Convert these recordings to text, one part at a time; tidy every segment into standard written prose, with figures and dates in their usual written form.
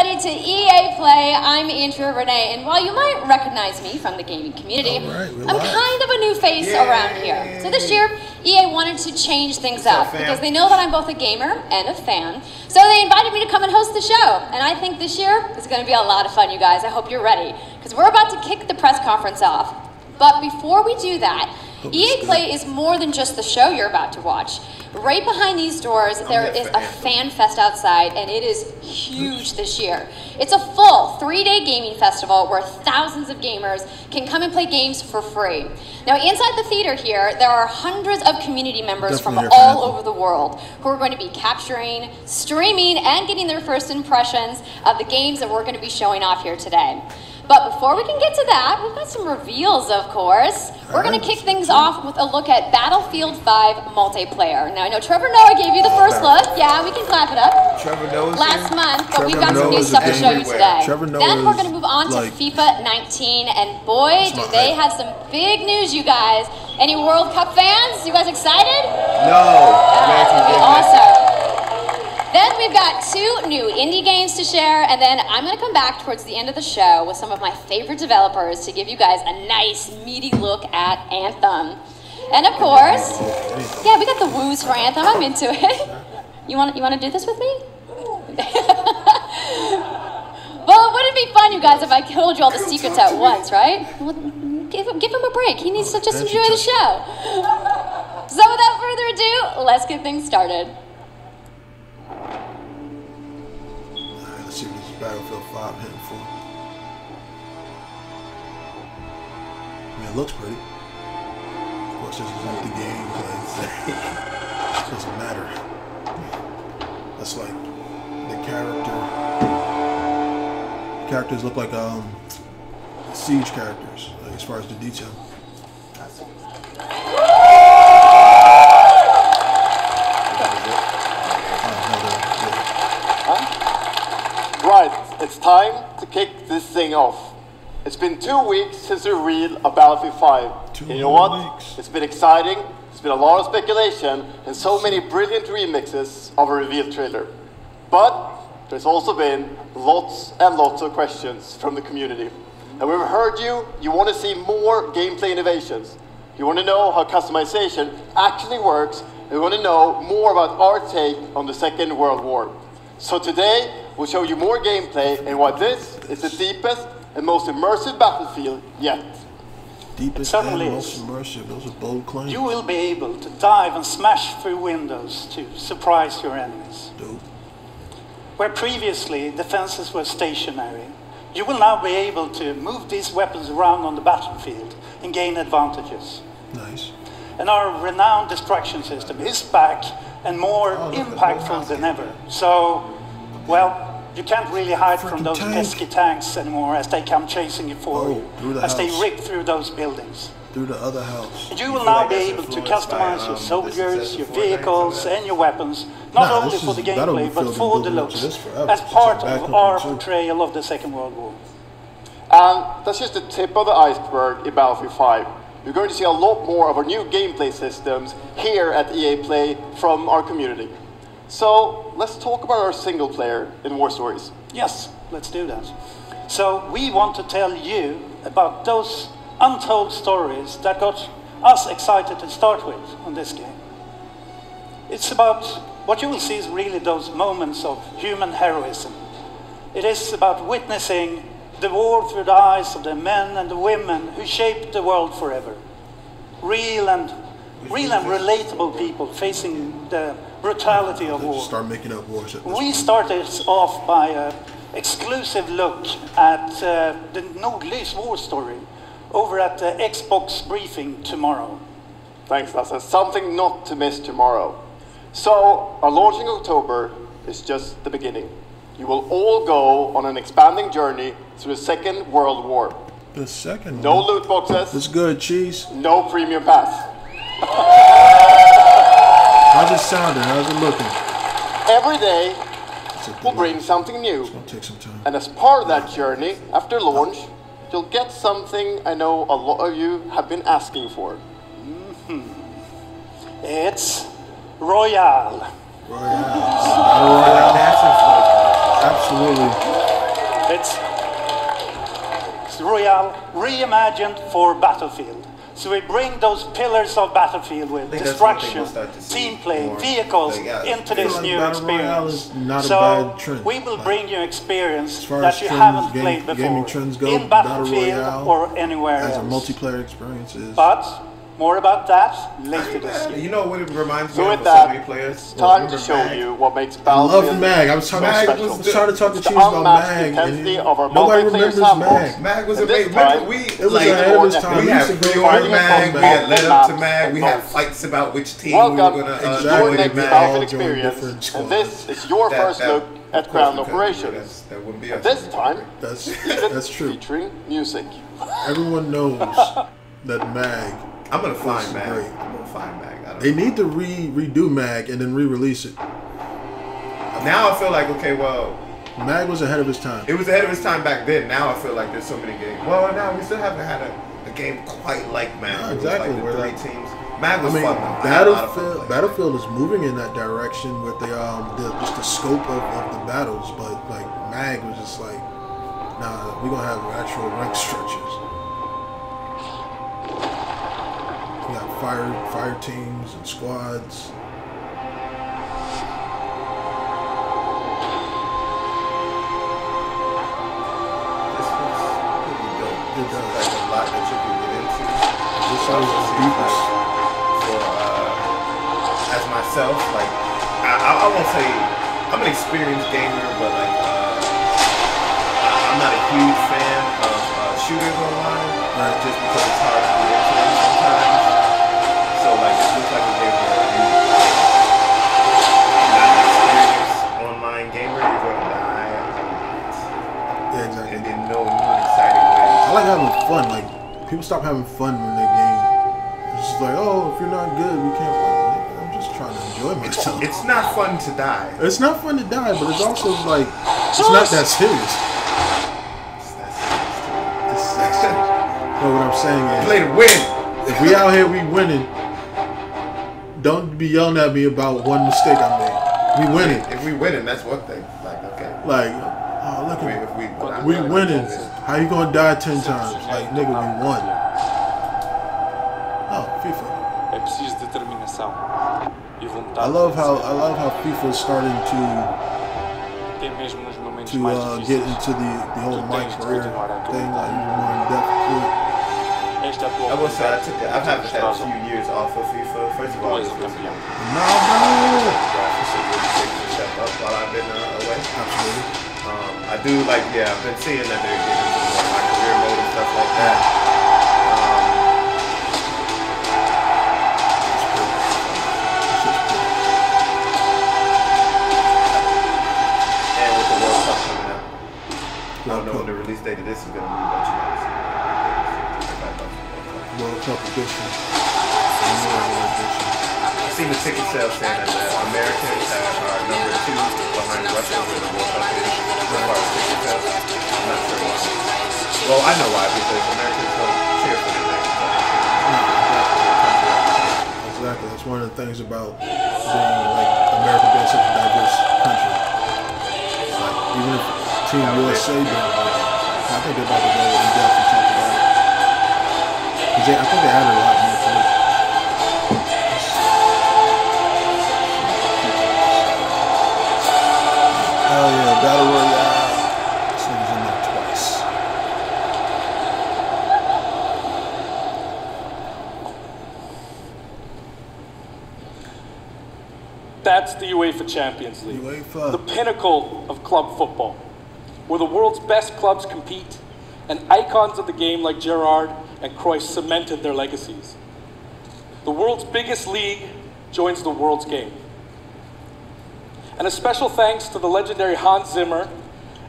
everybody to EA Play. I'm Andrea Renee, and while you might recognize me from the gaming community, I'm kind of a new face around here. So this year, EA wanted to change things up because they know that I'm both a gamer and a fan. So they invited me to come and host the show, and I think this year is going to be a lot of fun, you guys. I hope you're ready, because we're about to kick the press conference off. But before we do that, EA Play is more than just the show you're about to watch. Right behind these doors, there is a fan fest outside, and it is huge this year. It's a full 3-day gaming festival where thousands of gamers can come and play games for free. Now, inside the theater here, there are hundreds of community members from all over the world who are going to be capturing, streaming, and getting their first impressions of the games that we're going to be showing off here today. But before we can get to that, we've got some reveals, of course. We're going to kick things off with a look at Battlefield 5 multiplayer. Now, I know Trevor Noah gave you the first look. Yeah, we can clap it up. Trevor Noah's last month, but we've got some new stuff to show you today. Then we're going to move on to FIFA 19, and boy, do they have some big news, you guys. Any World Cup fans? You guys excited? No. That's going to be awesome. Then we've got 2 new indie games to share, and then I'm going to come back towards the end of the show with some of my favorite developers to give you guys a nice, meaty look at Anthem. And of course, yeah, we got the woos for Anthem. I'm into it. You want to do this with me? Well, wouldn't it be fun, you guys, if I told you all the secrets at once, right? Well, give him a break. He needs to just enjoy the show. So without further ado, let's get things started. Let's see what this Battlefield 5 hitting for. I mean, it looks pretty. Of course, this isn't the game, but it doesn't matter. That's like the characters look like Siege characters, like, as far as the detail. Right, it's time to kick this thing off. It's been 2 weeks since the reveal of Battlefield 5. And you know what? It's been exciting, it's been a lot of speculation, and so many brilliant remixes of a reveal trailer. But there's also been lots and lots of questions from the community. And we've heard you want to see more gameplay innovations. You want to know how customization actually works, and you want to know more about our take on the Second World War. So today, we'll show you more gameplay and why this is the deepest and most immersive Battlefield yet. Deepest and most immersive, those are bold claims. You will be able to dive and smash through windows to surprise your enemies. Dope. Where previously defenses were stationary, you will now be able to move these weapons around on the battlefield and gain advantages. Nice. And our renowned destruction system is back and more impactful than ever. So, well, you can't really hide from those pesky tanks anymore as they come chasing you for you, as they rip through those buildings. Through the other house. And you will now be able to customize your soldiers, your vehicles, and your weapons, not only for the gameplay, but for the looks, as part of our portrayal of the Second World War. And that's just the tip of the iceberg in Battlefield 5. You're going to see a lot more of our new gameplay systems here at EA Play from our community. So let's talk about our single player in War Stories. Yes, let's do that. So we want to tell you about those untold stories that got us excited to start with on this game. It's about, what you will see is really those moments of human heroism. It is about witnessing the war through the eyes of the men and the women who shaped the world forever. Real and relatable people facing the brutality of war. Start making up wars at this We point. started off by an exclusive look at the Nordlys war story over at the Xbox briefing tomorrow. Thanks, Lasse. Something not to miss tomorrow. So, our launch in October is just the beginning. You will all go on an expanding journey through the Second World War. The second one? No loot boxes. It's good, cheese. No premium pass. How's it sounding? How's it looking? Every day, we'll bring something new. It's going to take some time. And as part of that journey, after launch, you'll get something I know a lot of you have been asking for. It's Royale. Royale. Battle Royale. Absolutely. It's Royale reimagined for Battlefield. So we bring those pillars of Battlefield with destruction, team play, vehicles into this new experience. So we will bring you experience that you haven't played before in Battlefield or anywhere else. As a multiplayer experience is. But more about that later this year. You know what it reminds me So of with so many that, players? it's time to show you what makes I Battlefield love Mag. I was trying to talk to Cheese about Mag. And nobody remembers Mag. Mag was amazing. It was ahead of its time. We had pre-ordered Mag, we had led up to Mag, we had fights about which team we were going to your join next in Mag. Battlefield experience, and this is your first look at ground operations. And this time, that's true. featuring music. Everyone knows that Mag. I'm gonna find Mag. Great. I'm gonna find Mag. They need to redo Mag and then re-release it. Now I feel like, okay, well, Mag was ahead of its time. it was ahead of its time back then. Now I feel like there's so many games. Well, now we still haven't had a game quite like Mag. Yeah, It was exactly. like Where the like- three teams. Mag was I mean, fun. I had a lot of fun playing. Battlefield is moving in that direction with just the scope of the battles, but like Mag was just like, nah, we're gonna have actual rank structures. We got fire teams and squads. This was pretty dope. It does. Like a lot that you can get into. This was the deepest. For as myself, like I won't say I'm an experienced gamer, but like I'm not a huge fan of shooters online, just because it's hard to get into them sometimes. So like it looks like a game where you're not an experienced online gamer, you're gonna die a lot. Yeah, exactly. And in no new and exciting ways. I like having fun. Like people stop having fun when they game. It's just like, oh, if you're not good, we can't play. I'm just trying to enjoy myself. It's not fun to die. It's not fun to die, but it's also like it's not that serious. It's that serious. But what I'm saying is, Play to win. if we out here, we winning. Don't be yelling at me about one mistake I made. We winning. If we winning, that's one thing. Like, okay. Like, oh look at If we winning. How you gonna die 10 times? Like, nigga, we won. Oh, FIFA. É preciso determinação e vontade. I love how FIFA is starting Tem mesmo nos momentos to mais get difíceis. into the whole Tu Mike tens de career continuar a thing, acreditar. like even more in depth to it. Esta é a tua I will say oportunidade I've had de a mostrar few years off of FIFA. First of Tu all, és it's um really campeão. No, bro. graphics are really taking a step up while I've been away. Absolutely. I do like, yeah, I've been seeing that they're getting into more my career mode and stuff like that. And with the World Cup coming up, I don't know when the release date of this is going to be, but you guys. World Cup edition. Memorial edition. I've seen the ticket sales saying that the Americans are number 2 behind Russia with the World Cup edition as far as ticket sales. I'm not sure why. Well, I know why, because Americans don't cheer for the Americans. Exactly. That's one of the things about being like America being such a diverse country. Like even if Team USA don't, I think they're about to go in depth and talk about it. Because I think they added a lot more to it. Hell yeah, Battle Royale. This nigga's in there twice. That's the UEFA Champions League, UEFA. the pinnacle of club football, where the world's best clubs compete, and icons of the game like Gerrard and Cruyff cemented their legacies. The world's biggest league joins the world's game. And a special thanks to the legendary Hans Zimmer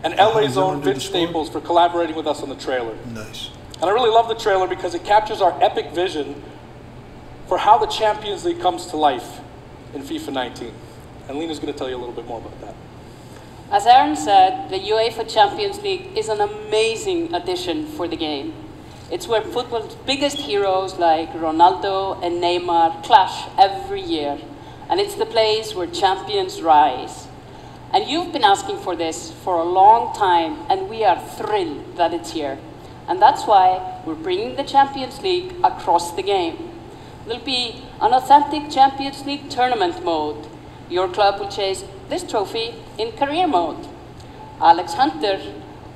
and LA's Zimmer own did the Vince score? Staples for collaborating with us on the trailer. Nice. And I really love the trailer because it captures our epic vision for how the Champions League comes to life in FIFA 19. And Lena's going to tell you a little bit more about that. As Aaron said, the UEFA Champions League is an amazing addition for the game. It's where football's biggest heroes like Ronaldo and Neymar clash every year. And it's the place where champions rise. And you've been asking for this for a long time, and we are thrilled that it's here. And that's why we're bringing the Champions League across the game. There'll be an authentic Champions League tournament mode. Your club will chase this trophy in career mode. Alex Hunter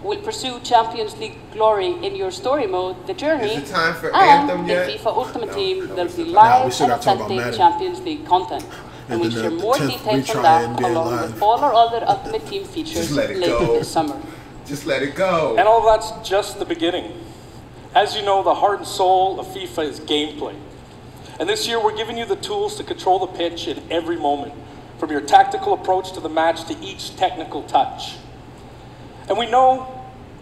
will pursue Champions League glory in your story mode, the journey. Is it time for and Anthem yet? in FIFA Ultimate Team, there'll be live and authentic Madden. Champions League content. And we'll share more details on that along with all our other Ultimate Team features later this summer. Just let it go. And all that's just the beginning. As you know, the heart and soul of FIFA is gameplay. And this year we're giving you the tools to control the pitch in every moment, from your tactical approach to the match to each technical touch. And we know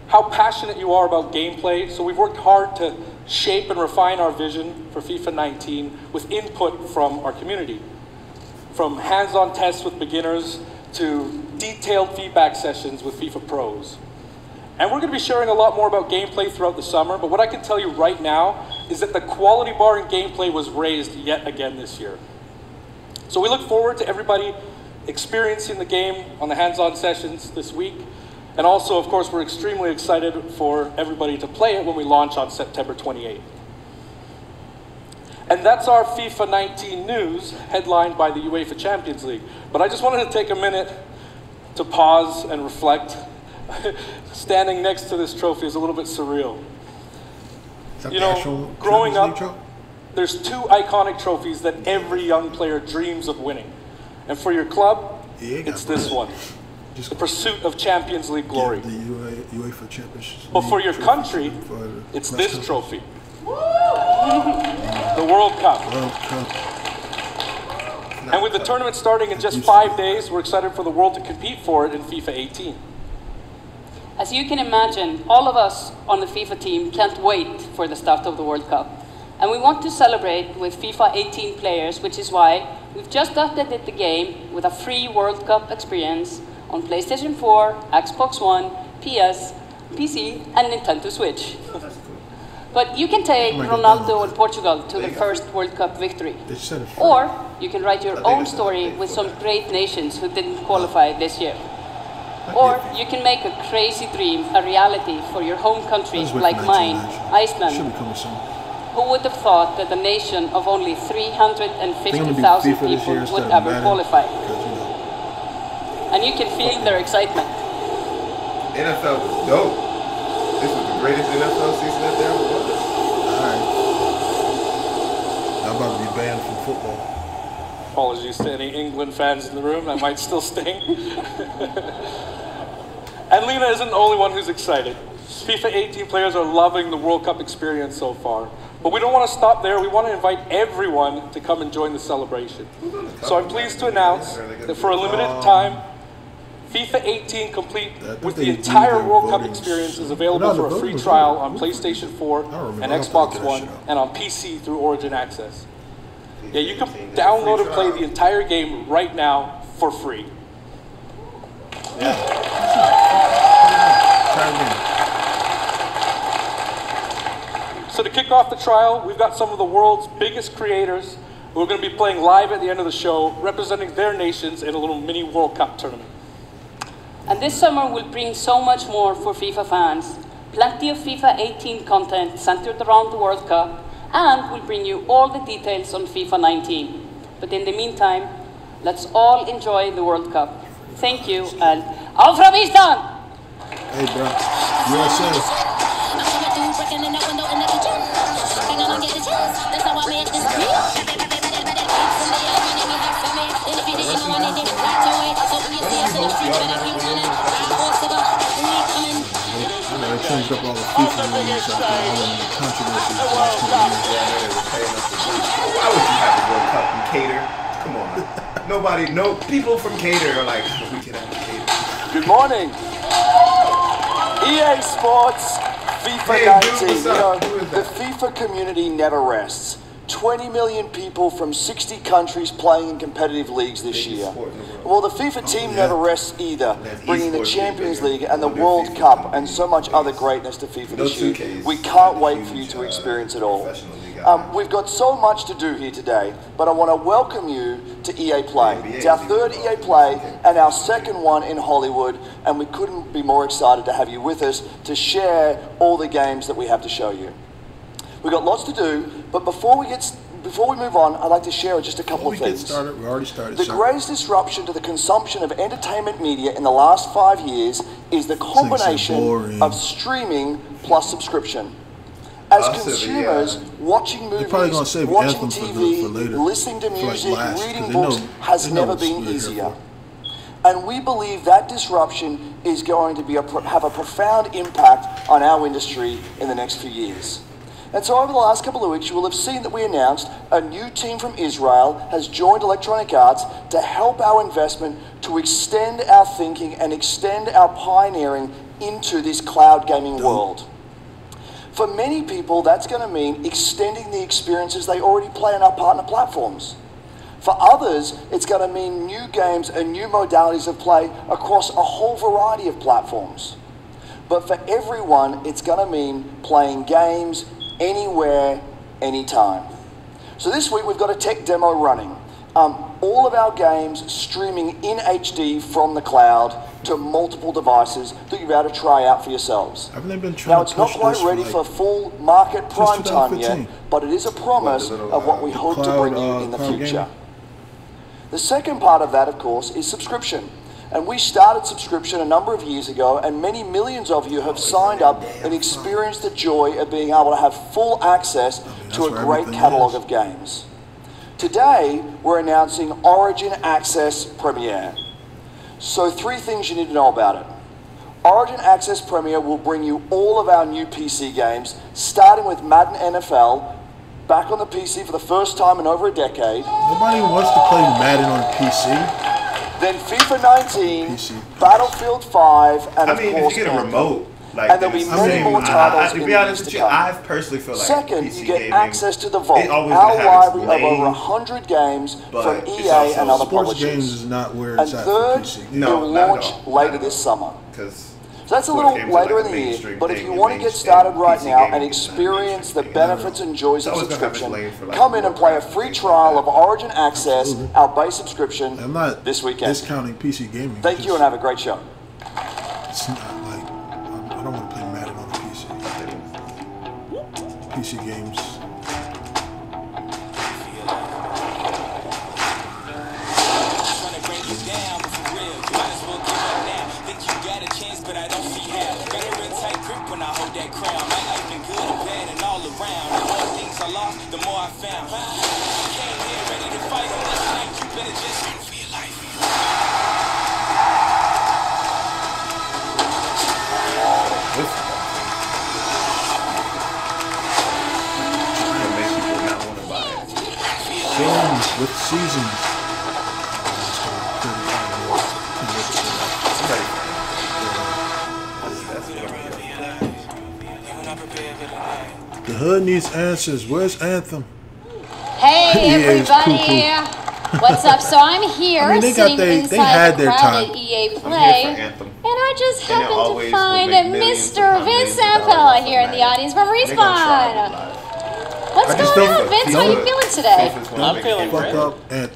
how passionate you are about gameplay, so we've worked hard to shape and refine our vision for FIFA 19 with input from our community. From hands-on tests with beginners to detailed feedback sessions with FIFA pros. And we're going to be sharing a lot more about gameplay throughout the summer, but what I can tell you right now is that the quality bar in gameplay was raised yet again this year. So we look forward to everybody experiencing the game on the hands-on sessions this week. And also, of course, we're extremely excited for everybody to play it when we launch on September 28th. And that's our FIFA 19 news, headlined by the UEFA Champions League. But I just wanted to take a minute to pause and reflect. Standing next to this trophy is a little bit surreal. You know, growing up, there's two iconic trophies that every young player dreams of winning. And for your club, it's this one. The pursuit of Champions League glory. The UEFA Champions League. But for your country, it's this trophy. The World Cup. And with the tournament starting in just 5 days, we're excited for the world to compete for it in FIFA 18. As you can imagine, all of us on the FIFA team can't wait for the start of the World Cup. And we want to celebrate with FIFA 18 players, which is why we've just updated the game with a free World Cup experience on PlayStation 4, Xbox One, PS, PC, and Nintendo Switch. But you can take Ronaldo and Portugal to the first World Cup victory. Or you can write your own story with some great nations who didn't qualify this year. Or you can make a crazy dream a reality for your home country like mine, Iceland. Who would have thought that a nation of only 350,000 people would ever qualify? And you can feel their excitement. NFL was dope. This was the greatest NFL season that there ever was. Alright. I'm about to be banned from football. Apologies to any England fans in the room, that might still sting. And Lena isn't the only one who's excited. FIFA 18 players are loving the World Cup experience so far. But we don't want to stop there. We want to invite everyone to come and join the celebration. So I'm pleased to announce that for a limited time, FIFA 18 complete with the entire World Cup experience is available for a free trial on PlayStation 4 and Xbox One and on PC through Origin Access. Yeah, you can download and play the entire game right now for free. So to kick off the trial, we've got some of the world's biggest creators who are going to be playing live at the end of the show, representing their nations in a little mini World Cup tournament. And this summer will bring so much more for FIFA fans. Plenty of FIFA 18 content centered around the World Cup, and we'll bring you all the details on FIFA 19. But in the meantime, let's all enjoy the World Cup. Thank you, and auf Ravistan! Hey, bro. USA. They changed up all the FIFA rules after all the controversies the last couple years. Why would you have the World Cup in Cater? Come on. Nobody, no people from Cater are like, we can have Cater. Good morning. EA Sports, FIFA 19. You know, the FIFA community never rests. 20 million people from 60 countries playing in competitive leagues this year. Well, the FIFA team never rests either, bringing the Champions League and the World Cup and so much other greatness to FIFA this year. We can't wait for you to experience it all. We've got so much to do here today, but I want to welcome you to EA Play. It's our third EA Play and our second one in Hollywood, and we couldn't be more excited to have you with us to share all the games that we have to show you. We've got lots to do, but before we move on, I'd like to share just a couple of things. We already started. The greatest disruption to the consumption of entertainment media in the last 5 years is the combination of streaming plus subscription. As consumers, watching movies, watching TV, listening to music, reading books has never been easier. And we believe that disruption is going to have a profound impact on our industry in the next few years. And so over the last couple of weeks, you will have seen that we announced a new team from Israel has joined Electronic Arts to help our investment to extend our thinking and extend our pioneering into this cloud gaming world. For many people, that's going to mean extending the experiences they already play on our partner platforms. For others, it's going to mean new games and new modalities of play across a whole variety of platforms. But for everyone, it's going to mean playing games anywhere, anytime. So this week we've got a tech demo running. All of our games streaming in HD from the cloud to multiple devices that you'll be able to try out for yourselves. Now it's not quite ready for full market prime time yet, but it is a promise of what we hope to bring you in the future. The second part of that, of course, is subscription. And we started subscription a number of years ago, and many millions of you have signed up and experienced the joy of being able to have full access to a great catalog of games. Today, we're announcing Origin Access Premier. So 3 things you need to know about it. Origin Access Premier will bring you all of our new PC games, starting with Madden NFL, back on the PC for the first time in over a decade. Nobody wants to play Madden on PC. Then FIFA 19, PC. Battlefield 5, and of course, if you get a remote, like, and there'll be many more titles in the years to come. I personally feel like Second, PC you get gaming, access to the Vault, our library of over 100 games from EA and other publishers. Games is not where it's at for PC. It will launch later this summer. So that's a little later in the year, but if you want to get started right now and experience the benefits and joys of subscription, come in and play a free trial of Origin Access, our base subscription, this weekend. Discounting PC gaming. Thank you and have a great show. It's not like, I don't want to play Madden on the PC. PC games. The more I found, came here ready to fight on this night. You better just run for your life. Games with seasons. The hood needs answers. Where's Anthem? Hey everybody! What's up? So I'm here sitting inside the crowded EA Play, and I just happened to find Mr. Vince Zampella here in the audience from Respawn. What's going on, Vince? How are you feeling today? I'm feeling great.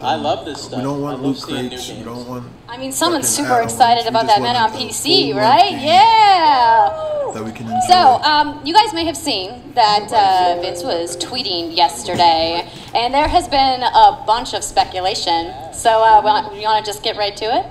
I love this stuff. We don't want loot crates. We don't want. I mean, someone's super excited about that man on PC, right? Yeah. That we can enjoy. So, you guys may have seen that Vince was tweeting yesterday, and there has been a bunch of speculation. So, you want to just get right to it?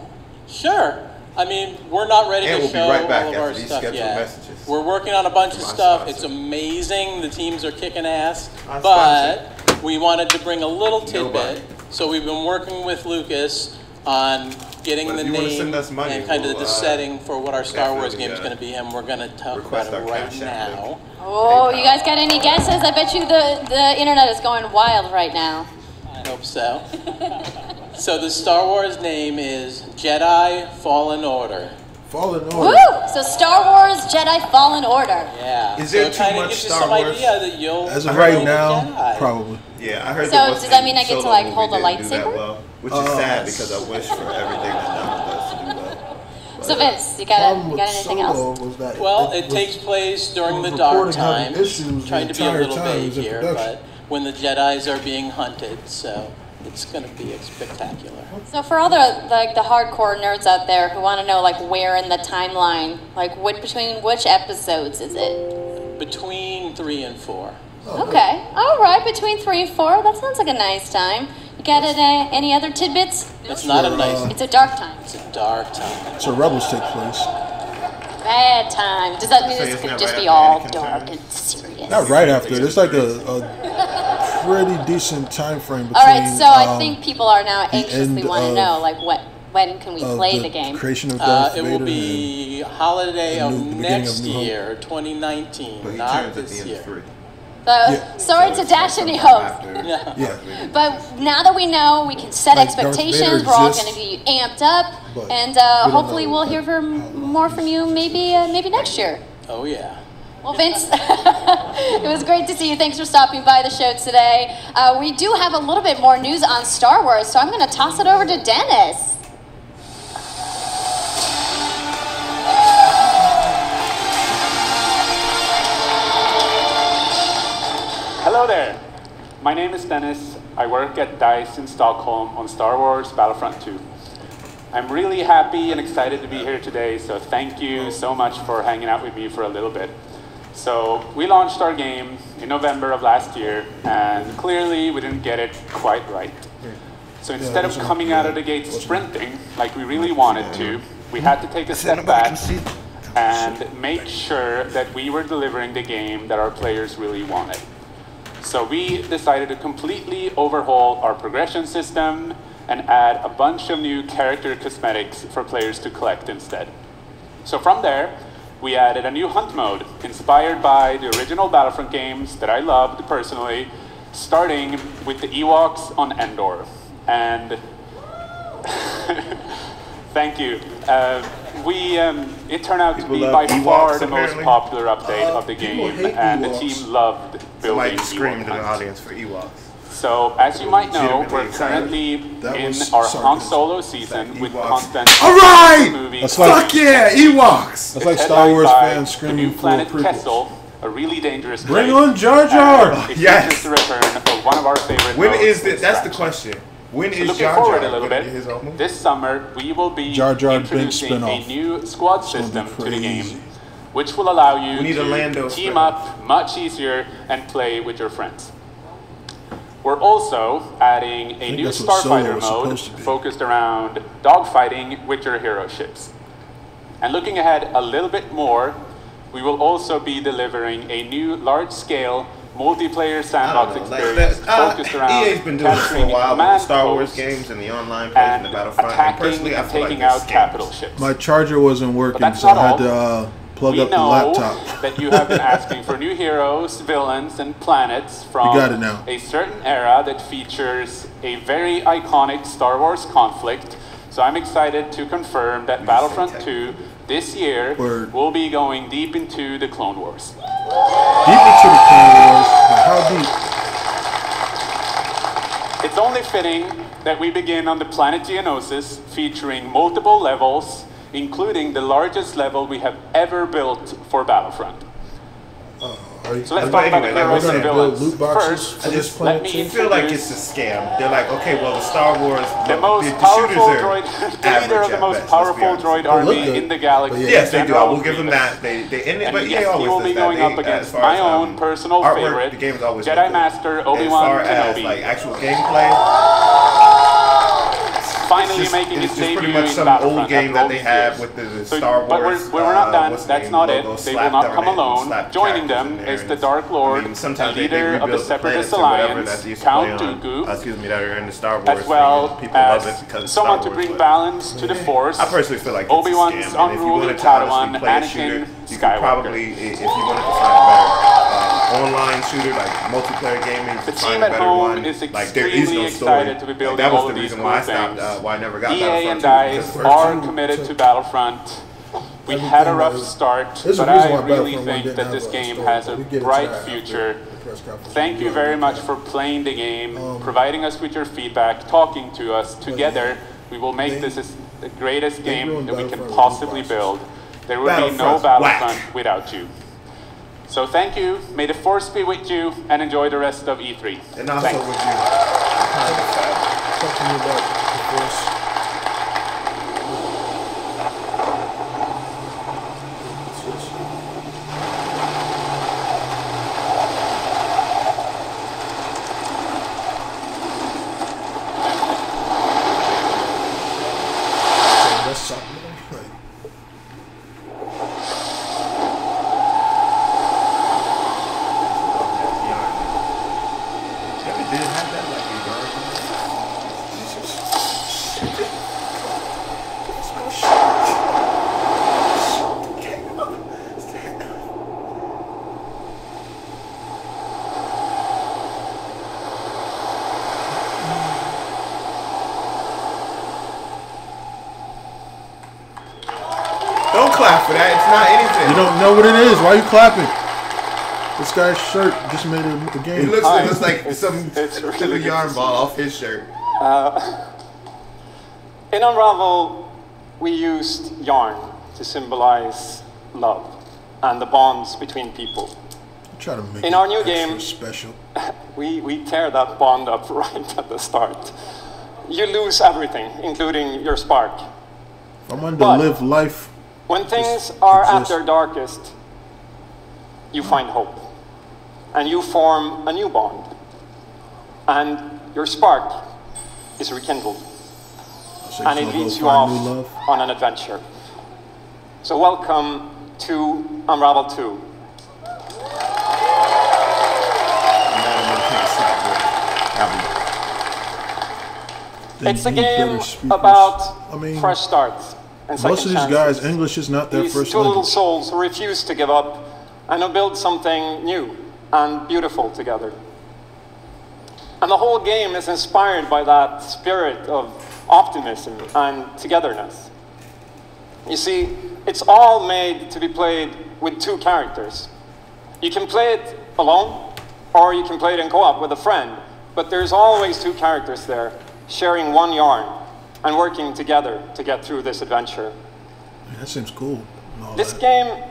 Sure. I mean, we're not ready to show all of our stuff yet. We're working on a bunch of stuff. It's amazing. The teams are kicking ass. But we wanted to bring a little tidbit. So we've been working with Lucas on getting the name and kind of the setting for what our Star Wars game is going to be, and we're going to talk about it right now. Oh, you guys got any guesses? I bet you the internet is going wild right now. I hope so. So the Star Wars name is Jedi Fallen Order. Fallen Order. Woo! So Star Wars Jedi Fallen Order. Yeah. Is there so too much Star Wars? Idea that you'll as of right now, probably. Yeah, I heard. So does that mean I get to like hold a lightsaber? Well, which is sad because I wish for everything that Donald does to do well. So Vince, you got anything else? Well, it takes place during the dark times. Trying to be a little vague here, but when the Jedis are being hunted, so It's going to be spectacular. So for all the hardcore nerds out there who want to know like where in the timeline, like between which episodes is it? Between 3 and 4. Okay, all right, between 3 and 4. That sounds like a nice time. You got it? Any other tidbits? It's not a nice. It's a dark time. It's a dark time. So Rebels take place. Bad time. Does that mean it's going to just be all dark and serious? Not right after. There's like a pretty decent time frame between. All right, so I think people are now anxiously want to know, like, when can we play the game? Creation of Darth Vader. It will be holiday of next year, 2019, not this year. Sorry to dash any hopes. Yeah. But now that we know, we can set expectations. We're all going to be amped up, and hopefully we'll hear more from you maybe next year. Oh yeah. Well, Vince, it was great to see you. Thanks for stopping by the show today. We do have a little bit more news on Star Wars, so I'm going to toss it over to Dennis. Hello there. My name is Dennis. I work at DICE in Stockholm on Star Wars Battlefront 2. I'm really happy and excited to be here today, so thank you so much for hanging out with me for a little bit. So we launched our game in November of last year, and clearly we didn't get it quite right. So instead of coming out of the gate sprinting like we really wanted to, we had to take a step back and make sure that we were delivering the game that our players really wanted. So we decided to completely overhaul our progression system and add a bunch of new character cosmetics for players to collect instead. So from there, we added a new hunt mode inspired by the original Battlefront games that I loved personally, starting with the Ewoks on Endor. And thank you. It turned out to be by far the most popular update of the game, and the team loved building screamed in the Ewok audience for Ewoks. So, as you might know, we're currently in our Han Solo season with content. Alright! Movies. Fuck yeah, Ewoks! That's like Star Wars fans screaming for Planet prequels. Kessel, a really dangerous Bring place. on Jar Jar! Yes! The return of one of our favorite When modes is this? That's the question. When is looking Jar Jar forward a little bit, this summer we will be introducing a new squad system to the game, which will allow you to team up much easier and play with your friends. We're also adding a new Starfighter mode focused around dogfighting with your hero ships. And looking ahead a little bit more, we will also be delivering a new large-scale multiplayer sandbox experience focused around EA's been doing this for a while with the Star Wars games and the online page and the Battlefront. And personally, I feel taking like out capital ships. My charger wasn't working, so I had to plug up the laptop. We know that you have been asking for new heroes, villains, and planets from a certain era that features a very iconic Star Wars conflict. So I'm excited to confirm that Battlefront 2 this year will be going deep into the Clone Wars. Deep into the Clone Wars? How deep? It's only fitting that we begin on the planet Geonosis, featuring multiple levels, including the largest level we have ever built for Battlefront. So let's talk about the heroes and villains. First, let me feel like it's a scam. They're like, okay, well, the Star Wars, the most powerful droid, the leader of the most powerful droid army in the galaxy. Yes, they do. I will give them that. They end it, but yes, he will be going up against my own personal favorite, Jedi Master Obi-Wan Kenobi. Like actual gameplay. Finally making its debut pretty much in some Battlefront old game that they have with the Star Wars. But we're not done. That's not it. They will not come alone. Joining them is the Dark Lord, the leader of the Separatist Alliance, Count Dooku, as well as someone to bring balance to the Force. I personally feel like Obi-Wan's unruly Padawan, Anakin Skywalker. Probably, if you wanted to find a better online shooter, like multiplayer gaming, the team at home is extremely excited to be building all of these cool things. Why I never got EA and DICE are committed to Battlefront. We had a rough start, but I really think that this game has a bright future. Thank you very much for playing the game, providing us with your feedback, talking to us. Together, we will make this the greatest game that we can possibly build. There will be no Battlefront without you. So thank you, may the Force be with you, and enjoy the rest of E3. And also with you. to me about the Force. That's something. Don't clap for that. It's not anything. You don't know what it is. Why are you clapping? This guy's shirt just made a game. It looks like some really yarn ball off his shirt. In Unravel, we used yarn to symbolize love and the bonds between people. Try to make in our new game, special. we tear that bond up right at the start. You lose everything, including your spark. I wanted to live life. When things are at their darkest, you find hope. And you form a new bond. And your spark is rekindled. And it leads you off on an adventure. So welcome to Unravel 2. It's a game about fresh starts and second most of these guys, English is not their first two little language. souls who refuse to give up and who build something new and beautiful together. And the whole game is inspired by that spirit of optimism and togetherness. You see, it's all made to be played with two characters. You can play it alone, or you can play it in co-op with a friend, but there's always two characters there, sharing one yarn and working together to get through this adventure. That seems cool. This game,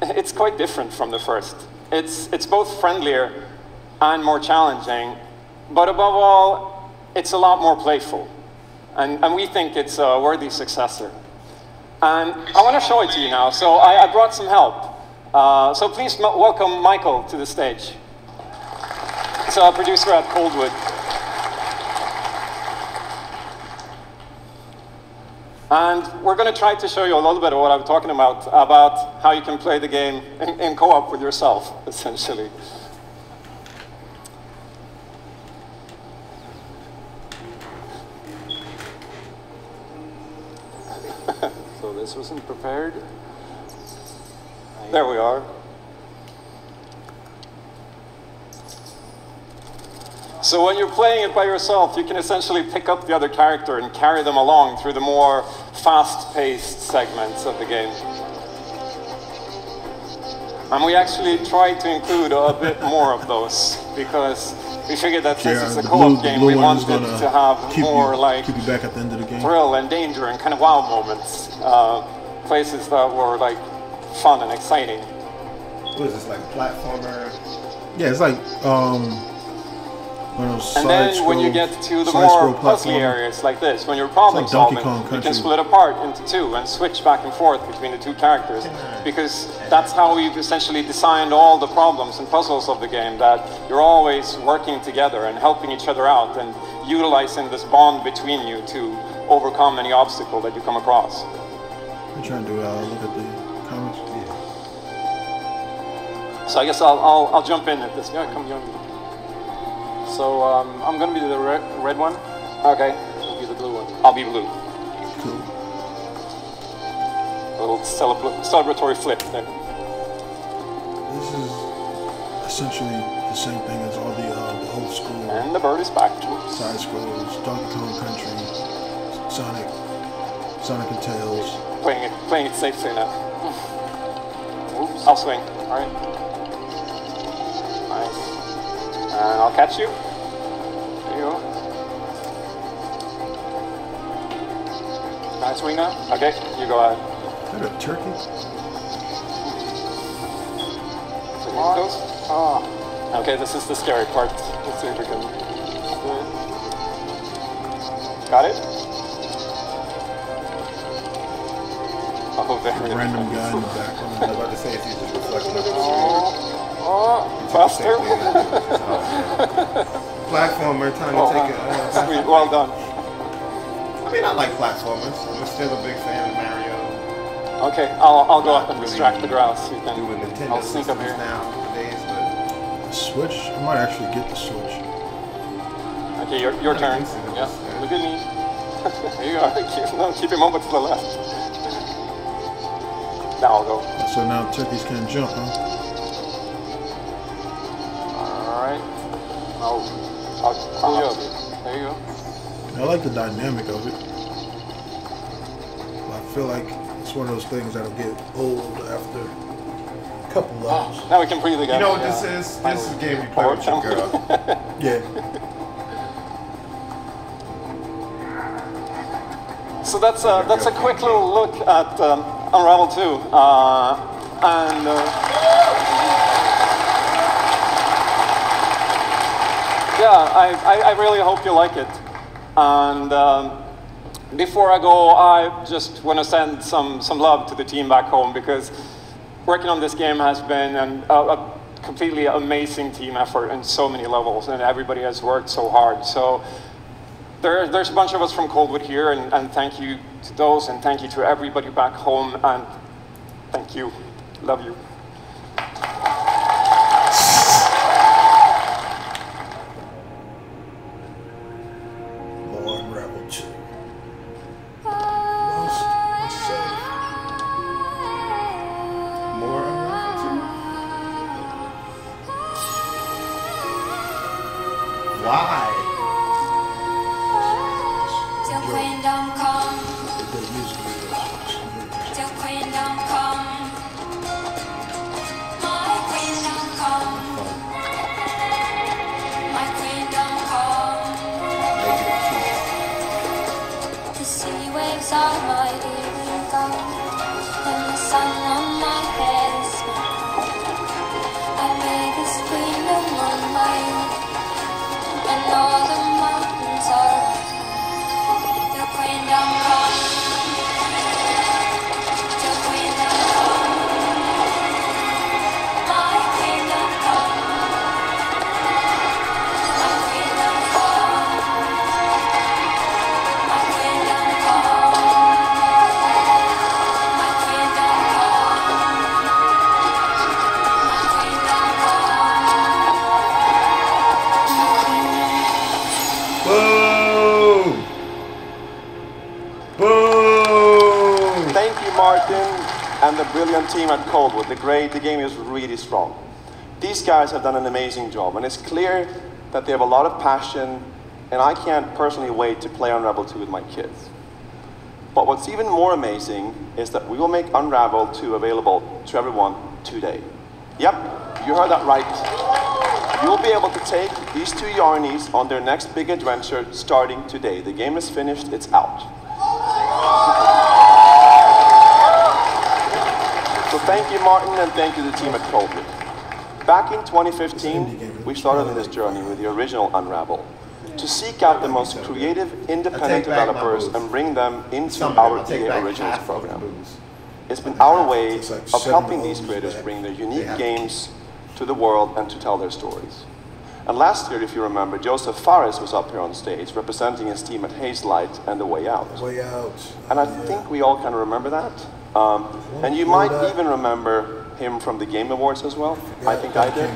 it's quite different from the first. It's both friendlier and more challenging, but above all, it's a lot more playful. And we think it's a worthy successor. And I want to show it to you now, so I brought some help. So please welcome Michael to the stage. He's a producer at Coldwood. And we're going to try to show you a little bit of what I'm talking about how you can play the game in co-op with yourself, essentially. So this wasn't prepared. There we are. So when you're playing it by yourself, you can essentially pick up the other character and carry them along through the more fast-paced segments of the game. And we actually tried to include a bit more of those, because we figured that since it's a co-op game, we wanted to have more like keep you back at the end of the game. Thrill and danger and kind of wow moments. Places that were like fun and exciting. What is this, like a platformer? Yeah, it's like one of those and then when you get to the more puzzly areas like this, when you're problem solving, you can split apart into two and switch back and forth between the two characters, because that's how we've essentially designed all the problems and puzzles of the game, that you're always working together and helping each other out and utilizing this bond between you to overcome any obstacle that you come across. I'm trying to look at the comments. Yeah. So I guess I'll jump in at this. Yeah, come join me. So I'm going to be the red one. Okay. You'll be the blue one. I'll be blue. Cool. A little celebratory flip there. This is essentially the same thing as all the old school. And the bird is back. Side scrolls, Donkey Kong Country, Sonic and Tails. Playing it safely now. Oops. I'll swing. All right. Nice. And I'll catch you. There you go. Can I swing now? Okay, you go ahead. Is that a turkey? Okay, this is the scary part. Let's see if we can. Got it? Oh, very a random guy in the background. I was about to say, it's just reflecting on the faster. Platformer, time to take it. Sweet, well done. I mean, I like platformers. I'm still a big fan of Mario. Okay, I'll go up and distract the grouse. You can, doing Nintendo I'll sneak up here. nowadays, but Switch? I might actually get the Switch. Okay, your turn. Yeah, look at me. There you are. Keep him over to the left. Now I'll go. So now turkeys can't jump, huh? Alright. I'll pull you up. There you go. I like the dynamic of it. I feel like it's one of those things that'll get old after a couple levels. Now we can breathe again. You know what this is? This is a game you play with your girl. Yeah. So that's a quick little look at Unravel 2. Yeah, I really hope you like it. And before I go, I just want to send some love to the team back home, because working on this game has been a completely amazing team effort in so many levels, and everybody has worked so hard. So there's a bunch of us from Coldwood here, and thank you to those, and thank you to everybody back home, and thank you. Love you. And the brilliant team at Coldwood, the game is really strong. These guys have done an amazing job, and it's clear that they have a lot of passion, and I can't personally wait to play Unravel 2 with my kids. But what's even more amazing is that we will make Unravel 2 available to everyone today. Yep, you heard that right. You'll be able to take these two Yarnies on their next big adventure starting today. The game is finished, it's out. So thank you, Martin, and thank you to the team at Coldwood. Back in 2015, we started on this journey with the original Unravel to seek out the most creative, independent developers and bring them into our EA Originals program. It's been our way of helping these creators bring their unique games to the world and to tell their stories. And last year, if you remember, Joseph Fares was up here on stage representing his team at Hazelight and The Way Out. And I think we all kind of remember that. And you might even remember him from the Game Awards as well. I think I did.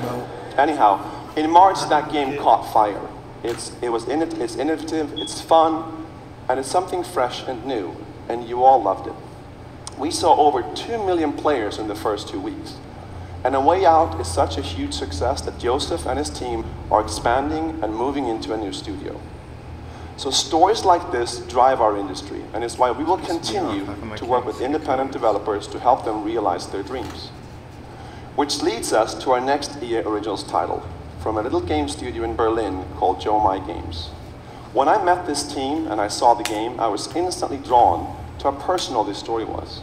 Anyhow, in March that game caught fire. It's innovative, it's fun, and it's something fresh and new, and you all loved it. We saw over 2 million players in the first 2 weeks. And A Way Out is such a huge success that Joseph and his team are expanding and moving into a new studio. So stories like this drive our industry, and it's why we will continue to work with independent developers to help them realize their dreams. Which leads us to our next EA Originals title, from a little game studio in Berlin called Joe My Games. When I met this team and I saw the game, I was instantly drawn to how personal this story was.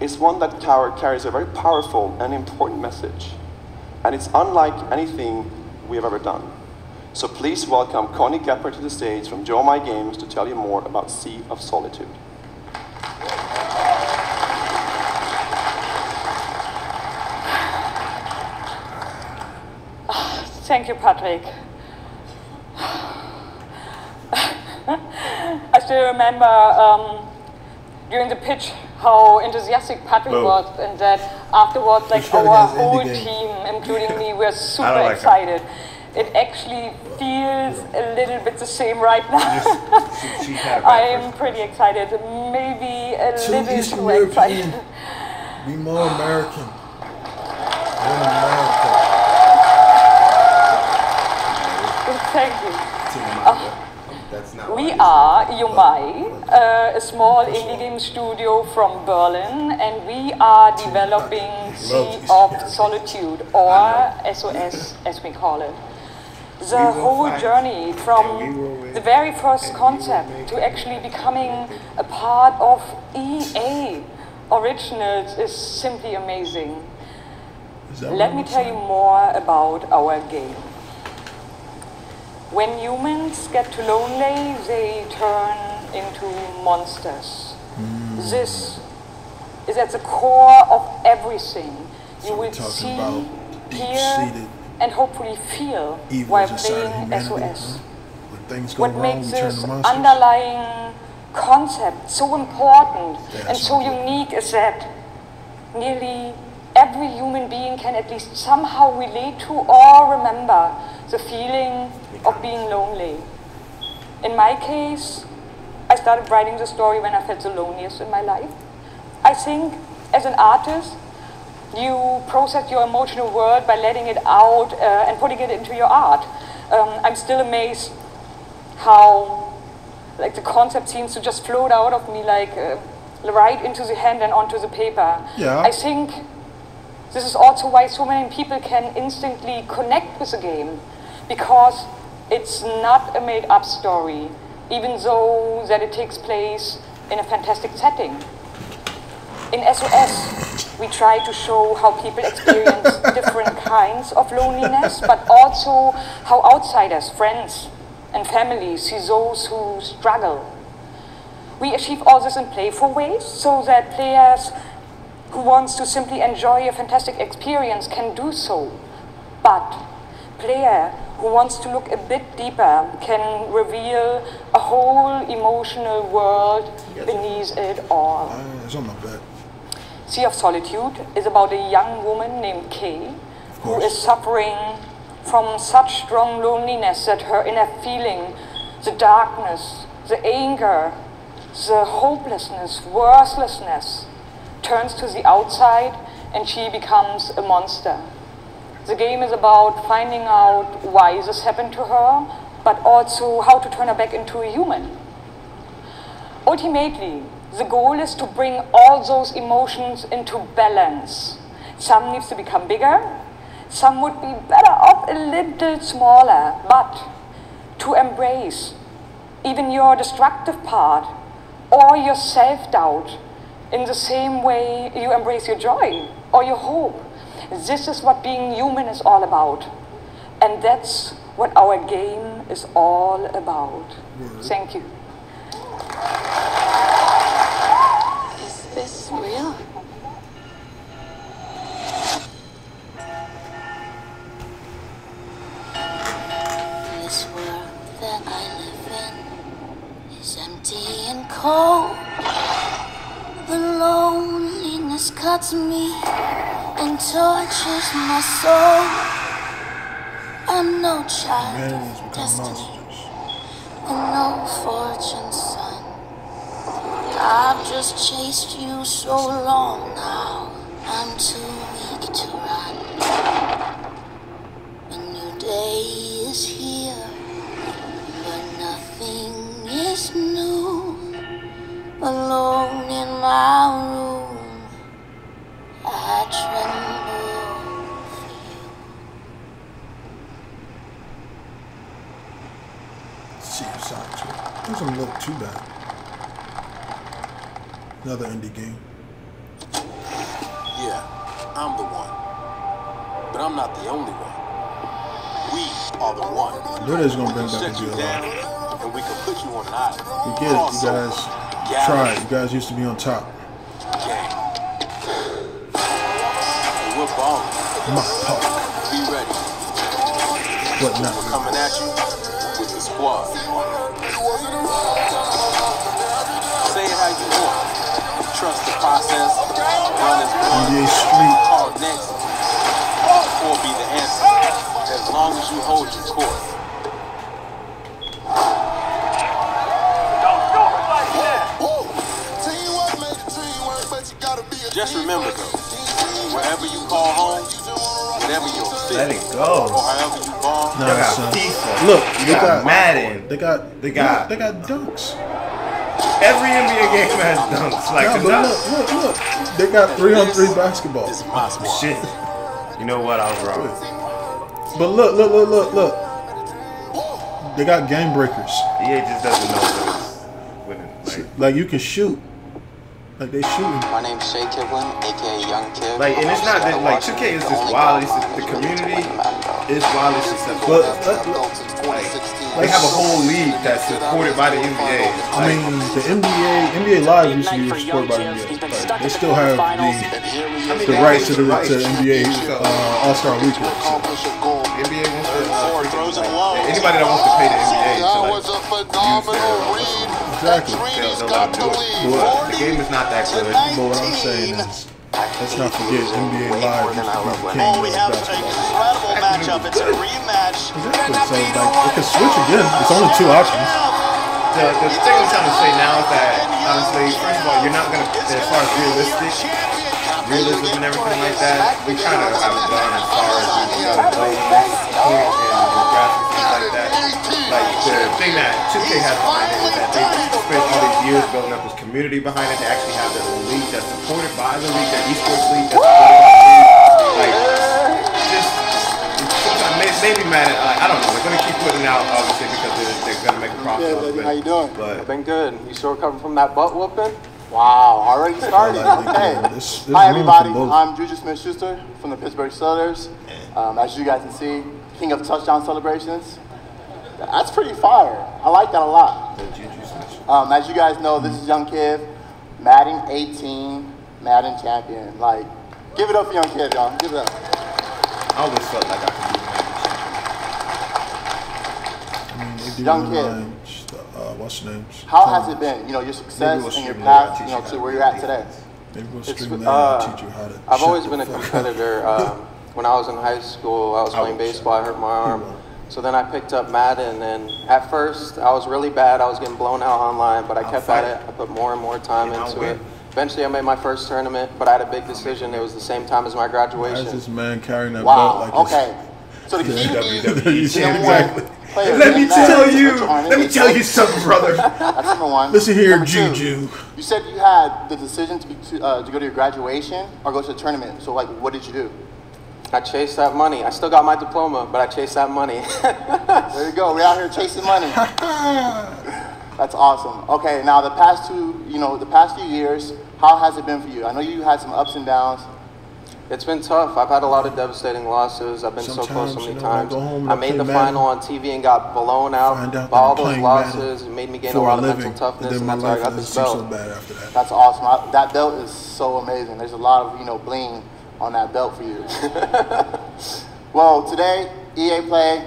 It's one that carries a very powerful and important message, and it's unlike anything we have ever done. So please welcome Connie Gepper to the stage from Joe My Games to tell you more about Sea of Solitude. Thank you, Patrick. I still remember during the pitch how enthusiastic Patrick was, and that afterwards, like our whole team, including me, were super excited. It actually feels a little bit the same right now. I am pretty excited, maybe a little too excited. Be more American. Thank you. We are Yomai, a small indie game studio from Berlin, and we are developing Sea of Solitude, or SOS as we call it. The whole journey from the very first concept to actually becoming a part of EA Originals is simply amazing. Let me tell you more about our game. When humans get too lonely, they turn into monsters. This is at the core of everything you will see, hear, and hopefully feel while playing SOS. What makes this underlying concept so important and so unique is that nearly every human being can at least somehow relate to or remember the feeling of being lonely. In my case, I started writing the story when I felt the loneliest in my life. I think as an artist, you process your emotional world by letting it out and putting it into your art. I'm still amazed how the concept seems to just float out of me right into the hand and onto the paper. Yeah. I think this is also why so many people can instantly connect with the game, because it's not a made-up story, even though that it takes place in a fantastic setting. In SOS, we try to show how people experience different kinds of loneliness, but also how outsiders, friends, and families see those who struggle. We achieve all this in playful ways, so that players who wants to simply enjoy a fantastic experience can do so. But player who wants to look a bit deeper can reveal a whole emotional world beneath it all. It's on my back. Sea of Solitude is about a young woman named Kay who is suffering from such strong loneliness that her inner feeling, the darkness, the anger, the hopelessness, worthlessness, turns to the outside and she becomes a monster. The game is about finding out why this happened to her, but also how to turn her back into a human. Ultimately, the goal is to bring all those emotions into balance. Some needs to become bigger, some would be better off a little smaller, but to embrace even your destructive part or your self-doubt in the same way you embrace your joy or your hope. This is what being human is all about. And that's what our game is all about. Thank you. Is this real? This world that I live in is empty and cold. The loneliness cuts me and tortures my soul. I'm no child of destiny and no fortune's son. I've just chased you so long now, I'm too weak to run. A new day is here, but nothing is new. Alone in my room, I tremble for you. Sea of Solitude. Doesn't look too bad. Another indie game. Yeah, I'm the one. But I'm not the only one. We are the one. I knew they was gonna bring back a deal. And we can put you on an island. We get it, you guys. Try it. You guys used to be on top. We're balling. My part. Be ready. But not. We're coming at you with the squad. Say it how you want. Trust the process. Run as one. NBA Street. Call next. Or be the answer. As long as you hold your course. Just remember though, wherever you call home, whatever your fit, let it go. Or however you ball, No, they got son. FIFA. Look, they got Madden. They got dunks. Every NBA game has dunks. Like no, but look. They got 3-on-3 basketball. It's impossible. Shit. You know what? I was wrong. But look. They got game breakers. EA just doesn't know what it's like you can shoot. Like they shooting. My name's Shay Kivlin, aka Young Kiv. Like, and it's not that like 2K is just wildly. The community is wildly successful. They have a whole league that's supported by the NBA. I mean, the NBA Live used to be supported by the NBA. Like, they still have the rights to the NBA All-Star Weekend. NBA wants to anybody that wants to pay the NBA to like use exactly. They'll let them do it. But the game is not that good. But what I'm saying is, let's not forget NBA Live used to be the king of basketball. matchup. It's a rematch. Exactly. So like, it could switch again. It's only 2 options. The thing I'm trying to say now is that honestly, first of all, you're not gonna, as far as realism and everything like that, we kind of haven't gone as far as we can go. And the graphics and things like that. Like the thing that 2K has behind it is that they spent all these years building up this community behind it. They actually have their own league that's supported by the league, their esports league that's supported by the league. Like, just sometimes maybe mad at, like, I don't know. They're gonna keep putting it out obviously because they're gonna make a profit. Yeah, baby, how you doing? But I've been good. You still recovering from that butt whooping? Wow, already started. Okay. Hi everybody, I'm Juju Smith-Schuster from the Pittsburgh Steelers. As you guys can see, king of touchdown celebrations. That's pretty fire. I like that a lot. As you guys know, this is Young Kiv, Madden 18, Madden champion. Like, give it up for Young Kiv, y'all. Give it up. I always felt like I could do Young Kiv. What's the name? How has it been? You know, your success and your path, you know, to where you're at today. Maybe we'll stream that and teach you how to. I've always been a competitor. When I was in high school, I was playing baseball. I hurt my arm. So then I picked up Madden, and at first I was really bad. I was getting blown out online, but I kept at it. I put more and more time into it. Eventually I made my first tournament, but I had a big decision. It was the same time as my graduation. Why is this man carrying that belt like this? Okay. So the key WWE exactly. Let me tell you something, brother. That's number one. Listen here, Number two, Juju. You said you had the decision to go to your graduation or go to a tournament. So, like, what did you do? I chased that money. I still got my diploma, but I chased that money. There you go. We're out here chasing money. That's awesome. Okay, now the past few years, how has it been for you? I know you had some ups and downs. It's been tough. I've had a lot of devastating losses. I've been so close so many times. I made the final on TV and got blown out by all those losses. It made me gain a lot of mental toughness, and that's why I got this belt. That's awesome. That belt is so amazing. There's a lot of bling on that belt for you. Well, today EA Play,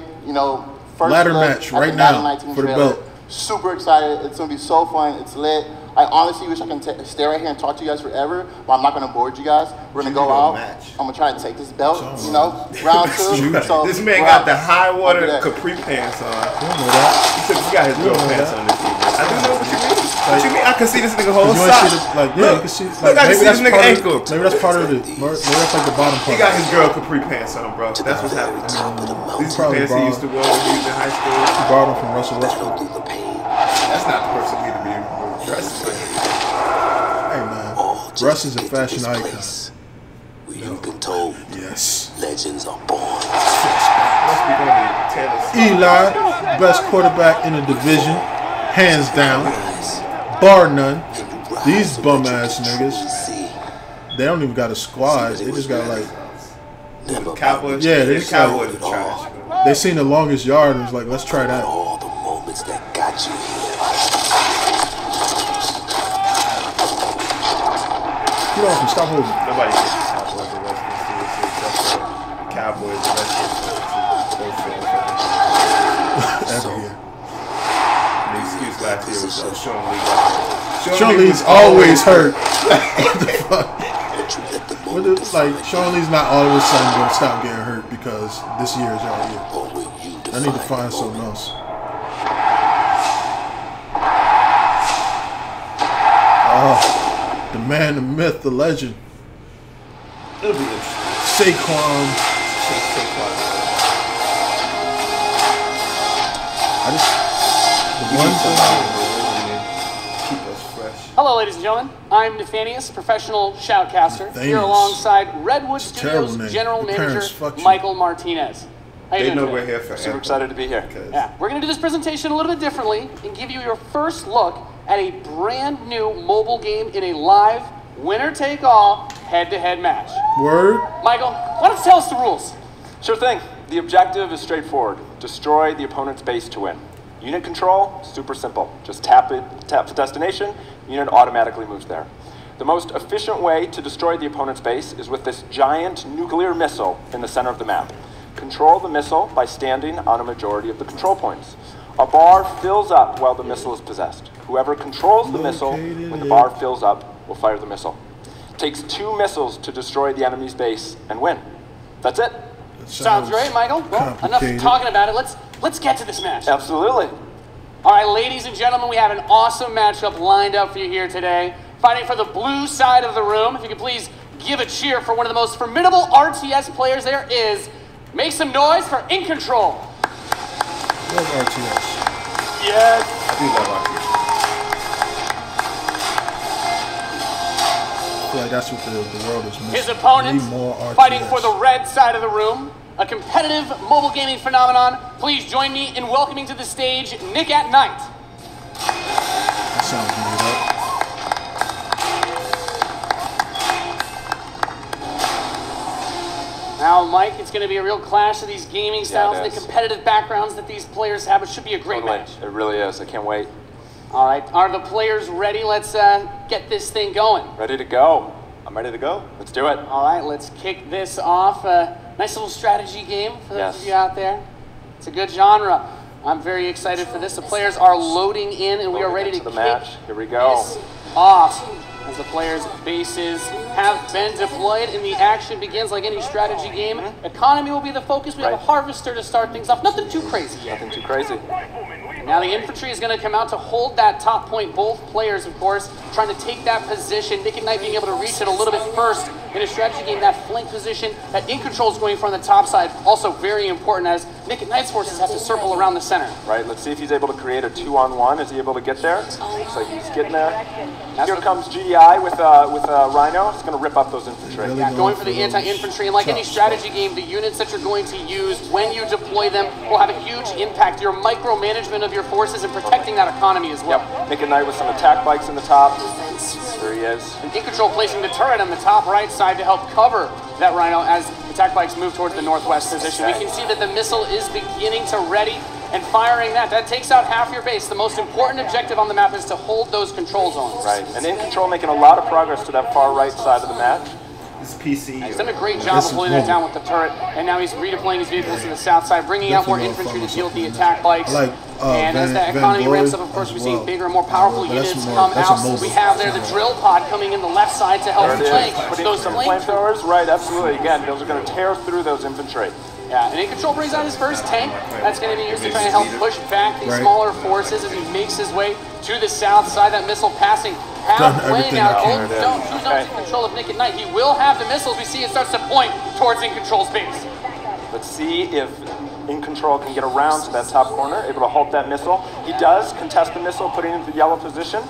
first ladder match right now for the belt. Super excited. It's gonna be so fun. It's lit. I honestly wish I can stay right here and talk to you guys forever, but I'm not gonna board you guys. We're gonna go out. I'm gonna try to take this belt. Round 2. So this man got the high water capri pants on. I don't know that. He got his girl pants on this evening. I don't know what you mean. What you mean? I can see this nigga whole sock. You can see. Look, I can see this nigga ankle. Maybe that's part of it. Maybe that's like the bottom part. He got his girl capri pants on, bro. That's what's happening. These pants he used to wear when he was in high school. He borrowed them from Russell Westbrook. That's not the person me to be dressed with. Hey man, Russ is a fashion icon. You've been told. Yes. Legends are born. Eli, best quarterback in the division, hands down, bar none. These bum ass niggas, they don't even got a squad. They just got like Cowboys. Yeah, they just Cowboys are trash. They seen the longest yard and was like, let's try that. All the moments that got you here. Get off and stop holding. Nobody gets the Cowboys or Redskins except for Cowboys and Redskins. Every year. The excuse last year was Sean Lee. Sean Lee's always hurt. What the fuck? Like, Sean Lee's not all of a sudden going to stop getting hurt because this year is our year. I need to find something else. Oh, the man, the myth, the legend. It'll be interesting. Saquon. Hello, ladies and gentlemen. I'm Nathanius, professional shoutcaster, here alongside Redwood Studios General Manager Michael Martinez. How you doing we're here for super excited to be here. Yeah, we're going to do this presentation a little bit differently and give you your first look at a brand new mobile game in a live, winner-take-all, head-to-head match. Word. Michael, why don't you tell us the rules? Sure thing. The objective is straightforward. Destroy the opponent's base to win. Unit control, super simple. Just tap the destination, unit automatically moves there. The most efficient way to destroy the opponent's base is with this giant nuclear missile in the center of the map. Control the missile by standing on a majority of the control points. A bar fills up while the missile is possessed. Whoever controls the missile when the bar fills up will fire the missile. It takes 2 missiles to destroy the enemy's base and win. That's it. Sounds great, Michael. Well, enough talking about it. Let's get to this match. Absolutely. All right, ladies and gentlemen, we have an awesome matchup lined up for you here today. Fighting for the blue side of the room. If you could please give a cheer for one of the most formidable RTS players there is. Make some noise for In Control. Love RTS. Yes. I do love RTS. I feel like that's what the world is missing. His opponent, fighting for the red side of the room. A competitive mobile gaming phenomenon. Please join me in welcoming to the stage Nick at Night. That sounds made up. Now, Mike, it's going to be a real clash of these gaming styles and the competitive backgrounds that these players have. It should be a great match. It really is. I can't wait. All right. Are the players ready? Let's get this thing going. Ready to go. I'm ready to go. Let's do it. All right. Let's kick this off. Nice little strategy game for those of you out there. It's a good genre. I'm very excited for this. The players are loading in, and we are ready to kick match. Here we go. This off as the players' bases have been deployed and the action begins like any strategy game. Economy will be the focus. We have a harvester to start things off. Nothing too crazy. Nothing too crazy. Now the infantry is going to come out to hold that top point. Both players, of course, trying to take that position. Nick and Knight being able to reach it a little bit first in a strategy game. That flank position that In Control is going for on the top side, also very important as Nick and Knight's forces have to circle around the center. Right, let's see if he's able to create a 2-on-1. Is he able to get there? Looks like he's getting there. Here comes GDI with Rhino. It's going to rip up those infantry. Yeah, going for the anti-infantry. And like any strategy game, the units that you're going to use when you deploy them will have a huge impact. Your micromanagement of your forces and protecting that economy as well. Yep. Nick and Knight with some attack bikes in the top. There he is. And In Control placing the turret on the top right side to help cover that Rhino as attack bikes move towards the northwest position. We can see that the missile is beginning to ready and firing that. That takes out half your base. The most important objective on the map is to hold those control zones. Right, and In Control making a lot of progress to that far right side of the match. This PC. He's done a great job of pulling that down with the turret, and now he's redeploying his vehicles to the south side, bringing out more infantry to deal with the attack bikes. And as that economy ramps up, of course, we see bigger and more powerful units come out. We have there the drill pod coming in the left side to help flank those flamethrowers. Right, absolutely. Again, those are going to tear through those infantry. Yeah, and In Control brings out his first tank. That's going to be used to try and help push back these smaller forces as he makes his way to the south side. That missile passing halfway now. Golden Stone, two zones in control of Nick at Night. He will have the missiles. We see it starts to point towards In Control's base. Let's see if In Control can get around to that top corner, able to halt that missile. He does contest the missile, putting it into the yellow position.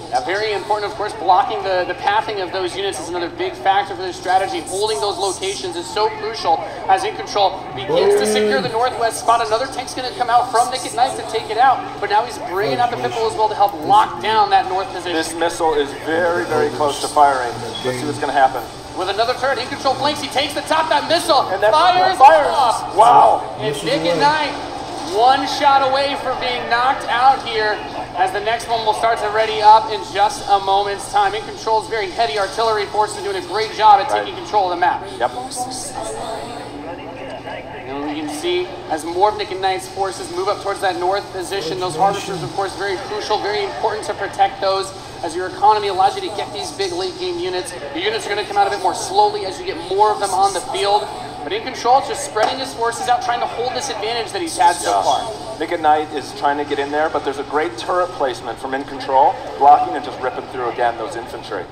Yeah, very important, of course, blocking the pathing of those units is another big factor for this strategy. Holding those locations is so crucial as In Control begins to secure the northwest spot. Another tank's going to come out from Nick at Night to take it out, but now he's bringing out the Pitbull as well to help lock down that north position. This missile is very, very close to firing. Let's see what's going to happen. with another turret. In control flanks. He takes the top. That missile and then fires off. Wow. And Nick and Knight, one shot away from being knocked out here, as the next one will start to ready up in just a moment's time. In control's very heavy artillery force is doing a great job at taking control of the map. Yep. And we can see as more of Nick and Knight's forces move up towards that north position, those harvesters, of course, very crucial, very important to protect those, as your economy allows you to get these big late game units. The units are going to come out a bit more slowly as you get more of them on the field. But In Control, just spreading his forces out, trying to hold this advantage that he's had so far. Nick and Knight is trying to get in there, but there's a great turret placement from In Control, blocking and just ripping through again those infantry.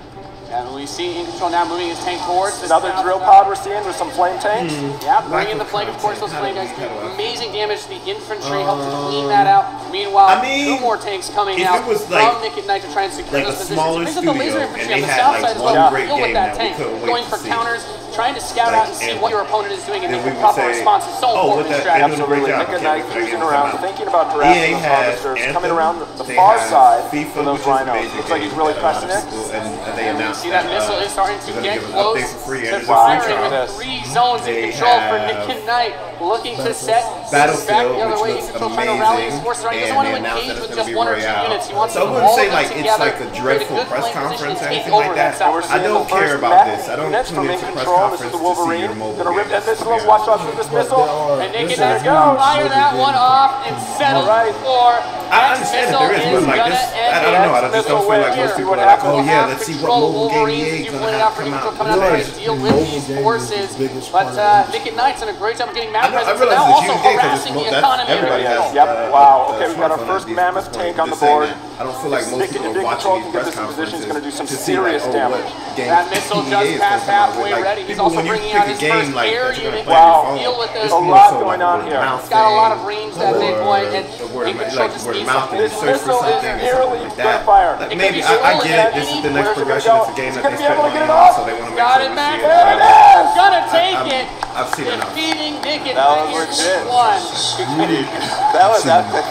And we see In Control now moving his tank towards this. Another drill pod we're seeing with some flame tanks. Yeah, bringing the flank, of course, those flame guys do amazing damage to the infantry, help to clean that out. Meanwhile, two more tanks coming out from Nick and Knight to try and secure those positions. It brings up the laser infantry on the south side as well. Deal with that tank, going for counters, trying to scout out and see what your opponent is doing and make a proper response is so important in strategy. Absolutely. Nick and Knight cruising around, thinking about harassing those harvesters, coming around the far side for those rhinos. Looks like he's really pressing it. And we see that missile is starting to get close to firing with 3 zones In Control for Nick and Knight, looking to set things back the other way. In Control trying to rally his forces around. He doesn't want to engage with just 1 or 2 units. He wants to all of them together. It's like a dreadful press conference or anything like that. I don't care about this. I don't tune into press conference to see your mobile game. Watch out for this missile. And Nick and Knight fire that one off and settle for I understand that there is, but like this, I don't know. I just don't feel like most people are like, oh yeah, let's see what mobile game EA is going to have come out. Deal with these forces, but Nick and Knight's done a great job of getting map presence, and now also harassing the economy. Yep. Wow. Okay, we've got our first mammoth tank on the board. I don't feel like most people are watching these press conferences going to do some to see serious damage. That missile just passed halfway ready. He's also bringing out his first air unit to deal with this. There's a lot going on here. He's got a lot of range, that big boy, and In Control just needs something. This missile is nearly going to fire. Maybe I get it. This is the next progression. It's a game that they spent money on, so they want to make sure we see it. There it is! Gonna take it. I've seen enough. Defeating Nick and Knight. That was epic.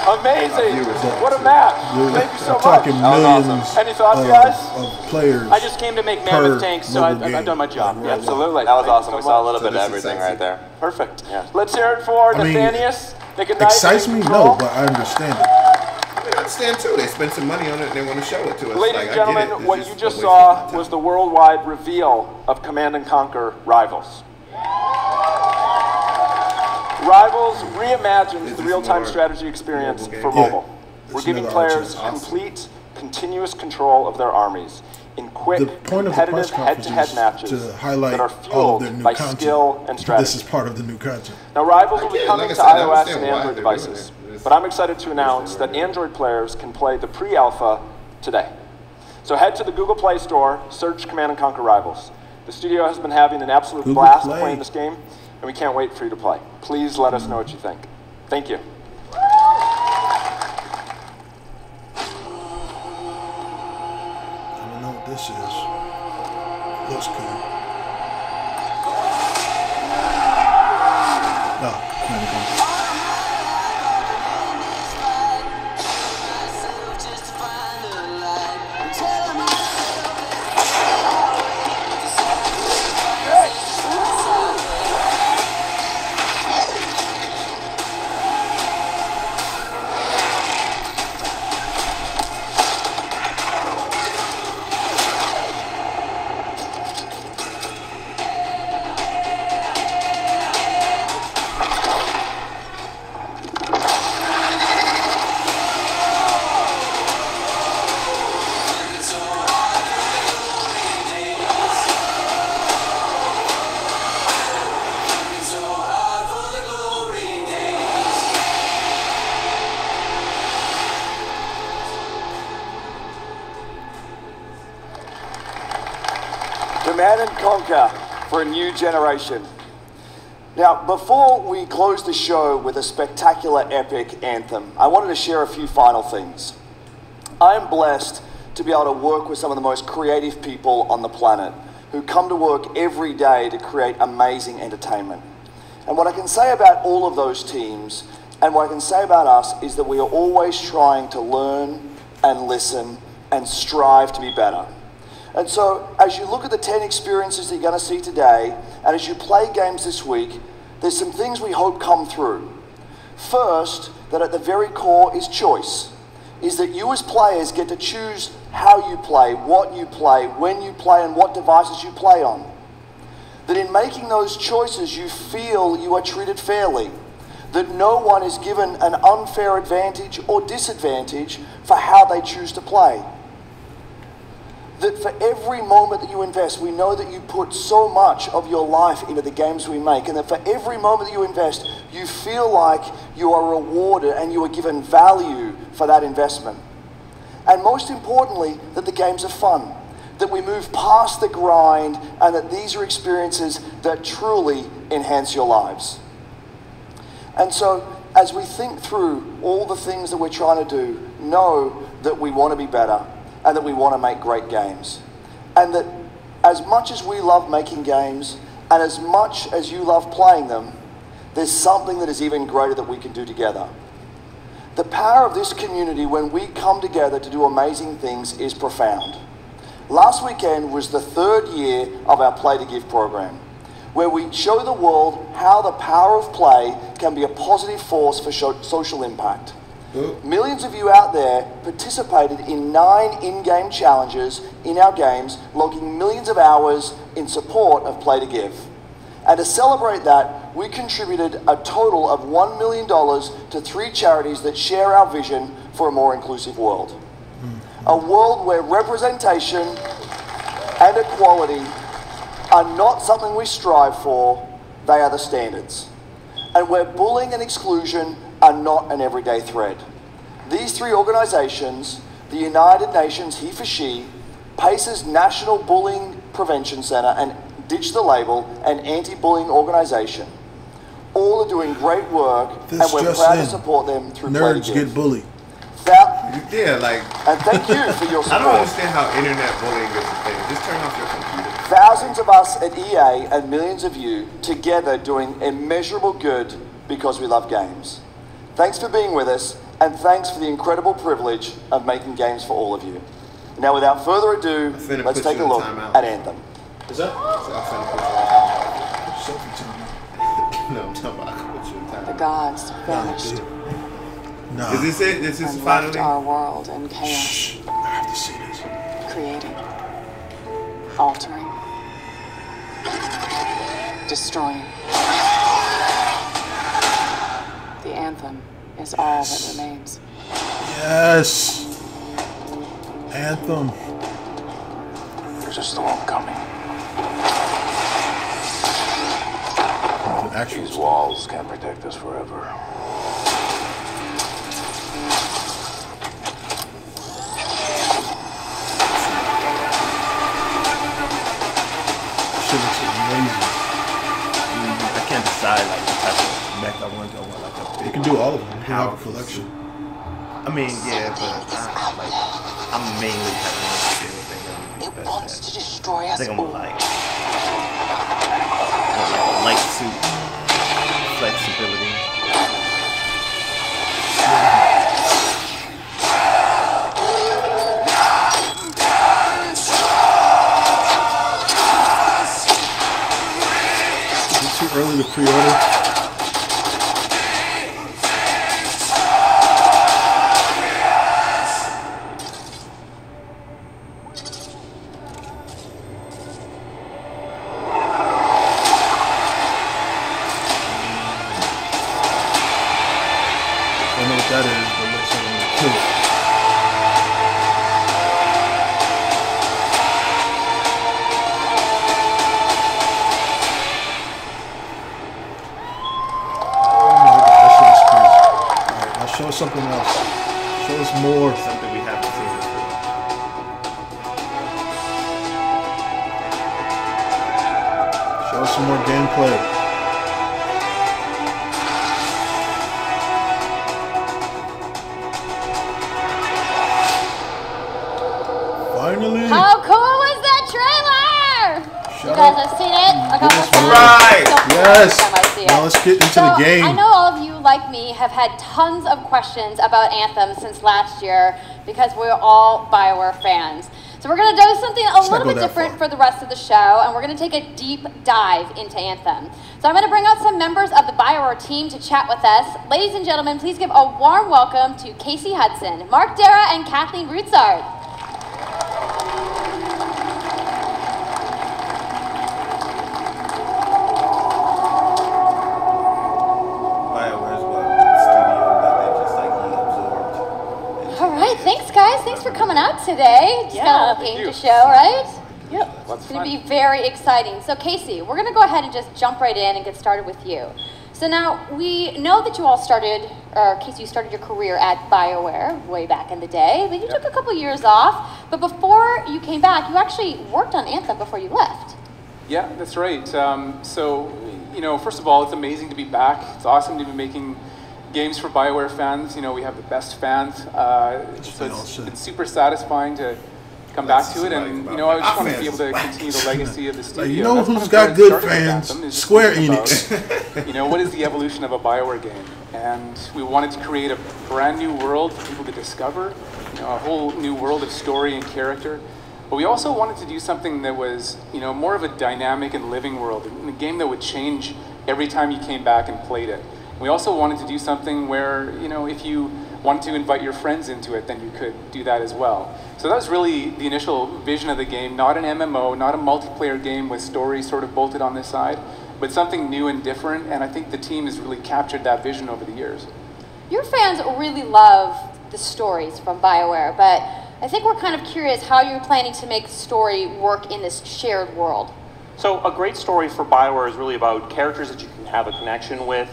Amazing. What a map. Thank you so much. Talking millions Any thoughts, guys? Of players. I just came to make mammoth tanks, so I've done my job. Yeah, absolutely. That was awesome. We saw a little bit of everything right there. Perfect. Let's hear it for Nathanius. Excites me? No, but I understand it. I understand too. They spent some money on it and they want to show it to us. Ladies and gentlemen, what you just saw was the worldwide reveal of Command & Conquer Rivals. Rivals reimagines the real-time strategy experience for mobile. We're giving players complete, continuous control of their armies in quick, competitive head-to-head matches that are fueled by skill and strategy. This is part of the new content. Now, Rivals will be coming to iOS and Android devices, but I'm excited to announce that Android players can play the pre-alpha today. So head to the Google Play Store, search Command & Conquer Rivals. The studio has been having an absolute blast playing this game, and we can't wait for you to play. Please let us know what you think. Thank you. I don't know what this is. Looks cool. Oh, Command & Conquer. Command & Conquer for a new generation. Now, before we close the show with a spectacular epic anthem, I wanted to share a few final things. I am blessed to be able to work with some of the most creative people on the planet who come to work every day to create amazing entertainment. And what I can say about all of those teams, and what I can say about us, is that we are always trying to learn and listen and strive to be better. And so, as you look at the 10 experiences that you're going to see today, and as you play games this week, there's some things we hope come through. First, that at the very core is choice, is that you as players get to choose how you play, what you play, when you play, and what devices you play on. That in making those choices, you feel you are treated fairly, that no one is given an unfair advantage or disadvantage for how they choose to play. That for every moment that you invest, we know that you put so much of your life into the games we make, and that for every moment that you invest, you feel like you are rewarded and you are given value for that investment. And most importantly, that the games are fun, that we move past the grind, and that these are experiences that truly enhance your lives. And so, as we think through all the things that we're trying to do, know that we want to be better, and that we want to make great games. And that as much as we love making games, and as much as you love playing them, there's something that is even greater that we can do together. The power of this community when we come together to do amazing things is profound. Last weekend was the 3rd year of our Play to Give program, where we show the world how the power of play can be a positive force for social impact. Millions of you out there participated in 9 in-game challenges in our games, logging millions of hours in support of Play to Give. And to celebrate that, we contributed a total of $1 million to 3 charities that share our vision for a more inclusive world. A world where representation and equality are not something we strive for, they are the standards. And where bullying and exclusion are not an everyday thread. These 3 organizations, the United Nations He for She, PACE's National Bullying Prevention Center, and Ditch the Label, an anti-bullying organization, all are doing great work, and we're proud to support them through Play to Give. Nerds get bullied. Yeah, like... And thank you for your support. I don't understand how internet bullying is a thing. Just turn off your computer. Thousands of us at EA and millions of you together doing immeasurable good because we love games. Thanks for being with us, and thanks for the incredible privilege of making games for all of you. Now, without further ado, let's take a look at Anthem. Is that? No, I'm talking about the gods vanished. No. Is this it? This is and finally? Left our world in chaos. Shh, I have to see this. Creating, altering, destroying. The anthem is all that remains. Yes. Anthem. There's a storm coming. These walls can't protect us forever. Shit looks amazing. I can't decide like what type of mech I want. Like you can do all of them. You can have a collection. I mean, yeah, but I'm mainly having It wants to destroy us. I think I'm gonna like a light suit, flexibility. Is it too early to pre-order? That is, but let's kill it. Oh my god, that shit is crazy. Alright, now show us something else. Show us more. Something we haven't seen before. Show us some more gameplay. Finally. How cool was that trailer? You guys have seen it a couple times. Right. Yes. Now let's get into the game. I know all of you, like me, have had tons of questions about Anthem since last year because we're all BioWare fans. So we're going to do something a little bit different for the rest of the show, and we're going to take a deep dive into Anthem. So I'm going to bring out some members of the BioWare team to chat with us. Ladies and gentlemen, please give a warm welcome to Casey Hudson, Mark Dara, and Kathleen Rutzard. Thanks, guys. Thanks for coming out today. Just got a little game to show, right? Yep. It's going to be very exciting. So, Casey, we're going to go ahead and just jump right in and get started with you. So now, we know that you all started, or Casey, you started your career at BioWare way back in the day, but you took a couple years off. But before you came back, you actually worked on Anthem before you left. Yeah, that's right. So, you know, first of all, it's amazing to be back. It's awesome to be making games for BioWare fans. You know, we have the best fans. So it's been super satisfying to come back to it, and you know, I just want to be able to continue the legacy of the studio. You know who's got good fans? Square Enix. About, you know, what is the evolution of a BioWare game? And we wanted to create a brand new world for people to discover, you know, a whole new world of story and character. But we also wanted to do something that was, you know, more of a dynamic and living world, a game that would change every time you came back and played it. We also wanted to do something where, you know, if you wanted to invite your friends into it, then you could do that as well. So that was really the initial vision of the game, not an MMO, not a multiplayer game with story sort of bolted on this side, but something new and different, and I think the team has really captured that vision over the years. Your fans really love the stories from BioWare, but I think we're kind of curious how you're planning to make the story work in this shared world. So a great story for BioWare is really about characters that you can have a connection with,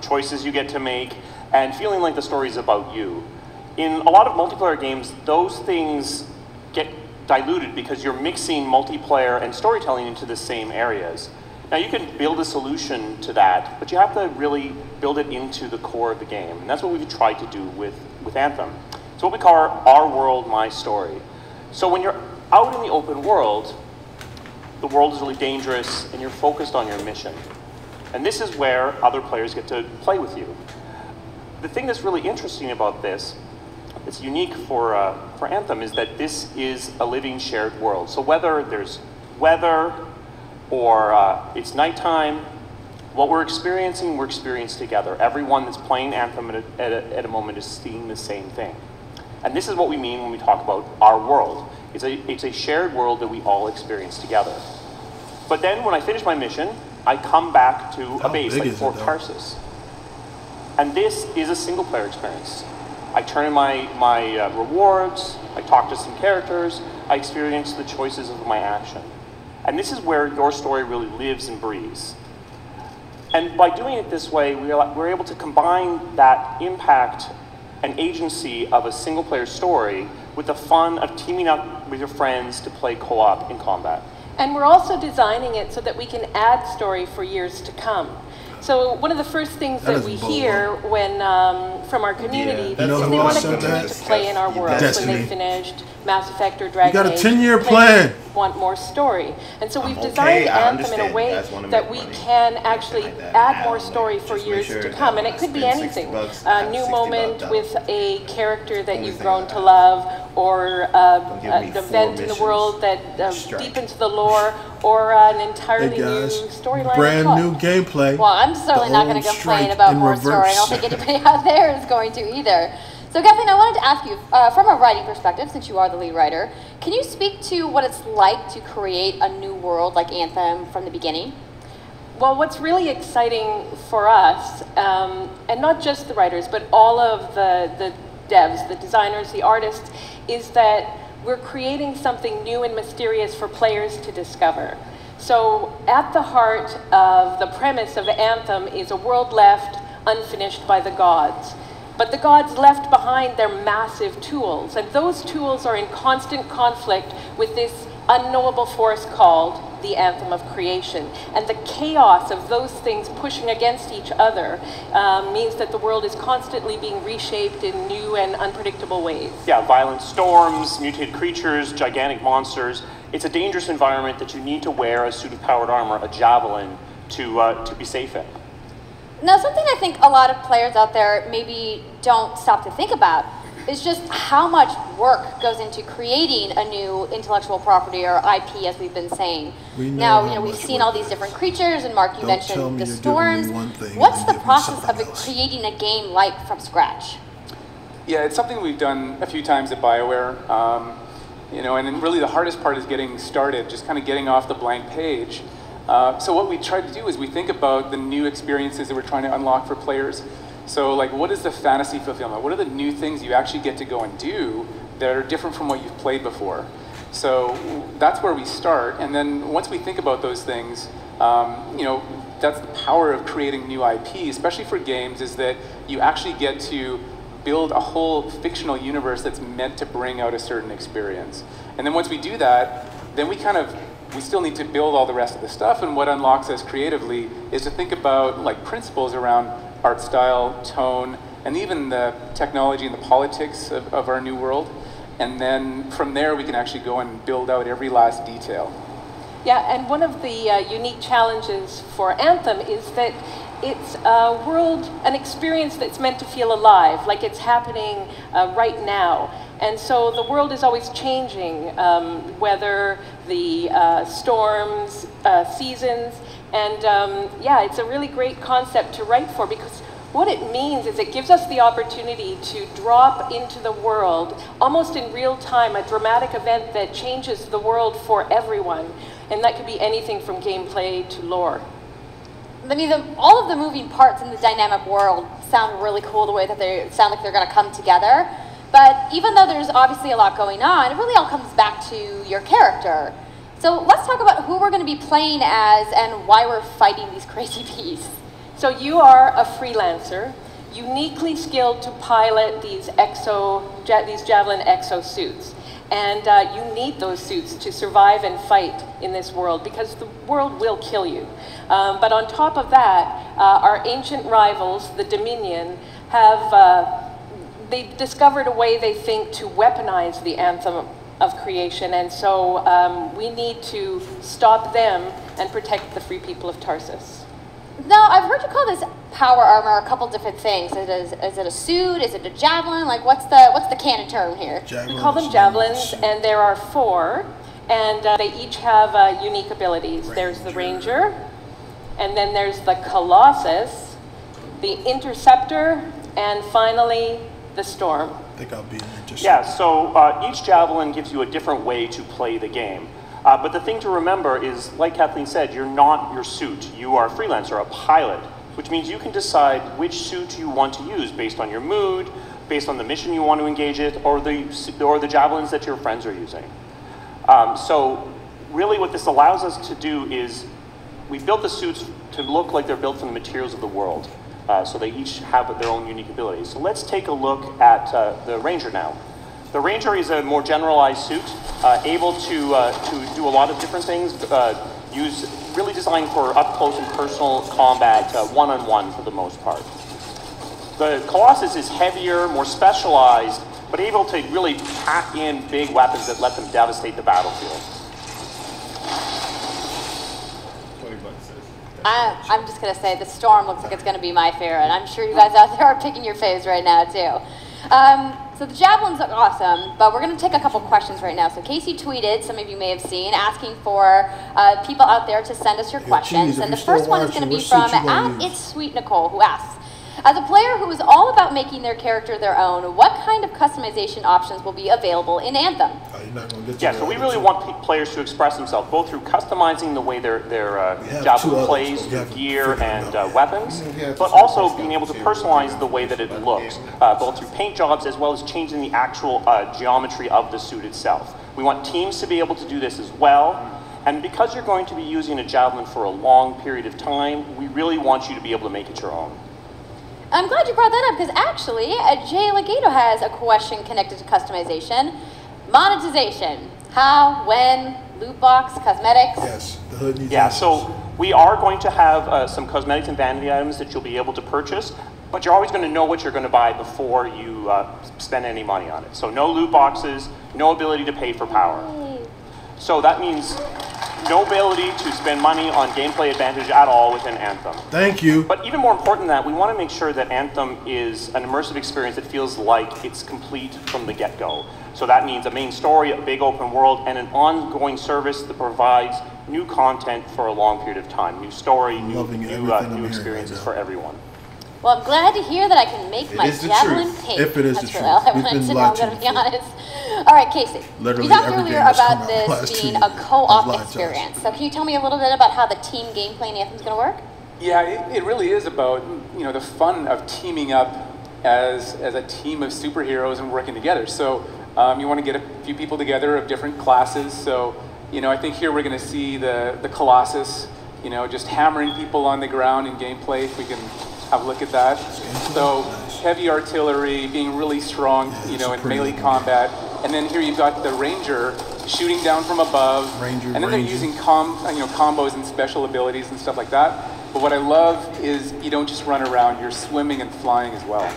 choices you get to make, and feeling like the story is about you. In a lot of multiplayer games, those things get diluted because you're mixing multiplayer and storytelling into the same areas. Now you can build a solution to that, but you have to really build it into the core of the game. And that's what we've tried to do with Anthem. It's what we call our world, my story. So when you're out in the open world, the world is really dangerous and you're focused on your mission. And this is where other players get to play with you. The thing that's really interesting about this, it's unique for Anthem, is that this is a living shared world. So whether there's weather or it's nighttime, what we're experiencing together. Everyone that's playing Anthem at a moment is seeing the same thing. And this is what we mean when we talk about our world. It's a shared world that we all experience together. But then when I finish my mission, I come back to a base like Fort Tarsus. And this is a single player experience. I turn in my rewards, I talk to some characters, I experience the choices of my action. And this is where your story really lives and breathes. And by doing it this way, we're able to combine that impact and agency of a single player story with the fun of teaming up with your friends to play co-op in combat. And we're also designing it so that we can add story for years to come. So one of the first things that we hear when from our community is they want to continue to play in our world. When they finished Mass Effect or Dragon Age, 10-year plan. Want more story. And so we've designed Anthem in a way that we can actually add more story for years to come. And it could be anything. A new moment with a character that you've grown to love, or an event in the world that deepens the lore, or an entirely new storyline. Brand new gameplay. Well, I'm certainly not going to complain about more story. I don't think anybody out there is going to either. So Kathleen, I wanted to ask you, from a writing perspective, since you are the lead writer, can you speak to what it's like to create a new world like Anthem from the beginning? Well, what's really exciting for us, and not just the writers, but all of the devs, the designers, the artists, is that we're creating something new and mysterious for players to discover. So at the heart of the premise of Anthem is a world left unfinished by the gods. But the gods left behind their massive tools, and those tools are in constant conflict with this unknowable force called the Anthem of Creation. And the chaos of those things pushing against each other means that the world is constantly being reshaped in new and unpredictable ways. Yeah, violent storms, mutated creatures, gigantic monsters. It's a dangerous environment that you need to wear a suit of powered armor, a javelin, to be safe in. Now, something I think a lot of players out there maybe don't stop to think about is just how much work goes into creating a new intellectual property or IP, as we've been saying. Now, we've seen all these different creatures, and Mark, you mentioned the storms. What's the process of creating a game like from scratch? Yeah, it's something we've done a few times at BioWare. And then really the hardest part is getting started, just kind of getting off the blank page. So what we try to do is we think about the new experiences that we're trying to unlock for players. So like, what is the fantasy fulfillment? What are the new things you actually get to go and do that are different from what you've played before? So that's where we start. And then once we think about those things, that's the power of creating new IP, especially for games, is that you actually get to build a whole fictional universe that's meant to bring out a certain experience. And then once we do that, then we still need to build all the rest of the stuff, and what unlocks us creatively is to think about like principles around art style, tone, and even the technology and the politics of our new world. And then from there, we can actually go and build out every last detail. Yeah, and one of the unique challenges for Anthem is that it's a world, an experience that's meant to feel alive, like it's happening right now. And so the world is always changing, whether the storms, seasons, and yeah, it's a really great concept to write for, because what it means is it gives us the opportunity to drop into the world, almost in real time, a dramatic event that changes the world for everyone. And that could be anything from gameplay to lore. I mean, all of the moving parts in the dynamic world sound really cool, the way that they sound like they're going to come together. But even though there's obviously a lot going on, it really all comes back to your character. So let's talk about who we're going to be playing as and why we're fighting these crazy beasts. So you are a freelancer, uniquely skilled to pilot these Javelin exosuits. And you need those suits to survive and fight in this world, because the world will kill you. But on top of that, our ancient rivals, the Dominion, they've discovered a way, they think, to weaponize the Anthem of creation. And so we need to stop them and protect the free people of Tarsus. Now, I've heard you call this power armor a couple different things. Is it a suit? Is it a javelin? Like, what's the canon term here? We call them javelins, and there are 4, and they each have unique abilities. There's the Ranger, and then there's the Colossus, the Interceptor, and finally, the Storm. I think I'll be an Interceptor. Yeah, so each javelin gives you a different way to play the game. But the thing to remember is, like Kathleen said, you're not your suit. You are a freelancer, a pilot, which means you can decide which suit you want to use based on your mood, based on the mission you want to engage in, or the javelins that your friends are using. So really what this allows us to do is we built the suits to look like they're built from the materials of the world. So they each have their own unique abilities. So let's take a look at the Ranger now. The Ranger is a more generalized suit, able to do a lot of different things, really designed for up-close and personal combat, one-on-one for the most part. The Colossus is heavier, more specialized, but able to really pack in big weapons that let them devastate the battlefield. I'm just going to say the Storm looks like it's going to be my favorite. I'm sure you guys out there are picking your faves right now, too. So the javelins look awesome, but we're going to take a couple questions right now. So Casey tweeted, some of you may have seen, asking for people out there to send us your questions. And the first one is going to be from @It'sSweetNicole, who asks, as a player who is all about making their character their own, what kind of customization options will be available in Anthem? Yeah, so we really want players to express themselves, both through customizing the way their javelin plays, through gear and weapons, but also being able to personalize the way that it looks, both through paint jobs as well as changing the actual geometry of the suit itself. We want teams to be able to do this as well, and because you're going to be using a javelin for a long period of time, we really want you to be able to make it your own. I'm glad you brought that up, because actually, Jay Legato has a question connected to customization. Monetization. How, when, loot box, cosmetics? Yes, the hood needs so we are going to have some cosmetics and vanity items that you'll be able to purchase, but you're always going to know what you're going to buy before you spend any money on it. So no loot boxes, no ability to pay for power. So that means no ability to spend money on gameplay advantage at all within Anthem. Thank you. But even more important than that, we want to make sure that Anthem is an immersive experience that feels like it's complete from the get-go. So that means a main story, a big open world, and an ongoing service that provides new content for a long period of time. New story, new experiences for everyone. Well, I'm glad to hear that I can make my javelin cake. If it is That's the really all I truth. wanted to know, I'm going to be honest. All right, Casey. You talked earlier about this being a co-op experience. So can you tell me a little bit about how the team gameplay in Anthem is going to work? Yeah, it really is about, you know, the fun of teaming up as a team of superheroes and working together. So you want to get a few people together of different classes. So, you know, I think here we're going to see the Colossus, you know, just hammering people on the ground in gameplay, if we can have a look at that. So heavy artillery, being really strong, you know, in melee combat. And then here you've got the Ranger shooting down from above. And then they're using combos and special abilities and stuff like that. But what I love is you don't just run around, you're swimming and flying as well.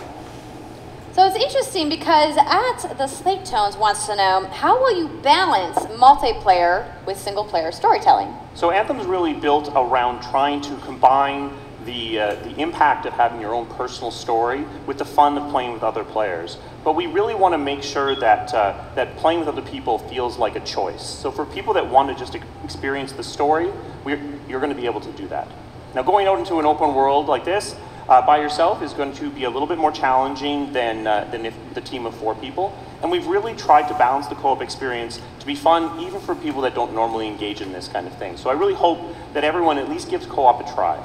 So it's interesting because the Slate Tones wants to know, how will you balance multiplayer with single-player storytelling? So Anthem's really built around trying to combine the impact of having your own personal story with the fun of playing with other players. But we really want to make sure that that playing with other people feels like a choice. So for people that want to just experience the story, you're going to be able to do that. Now, going out into an open world like this by yourself is going to be a little bit more challenging than if the team of 4 people. And we've really tried to balance the co-op experience to be fun, even for people that don't normally engage in this kind of thing. So I really hope that everyone at least gives co-op a try.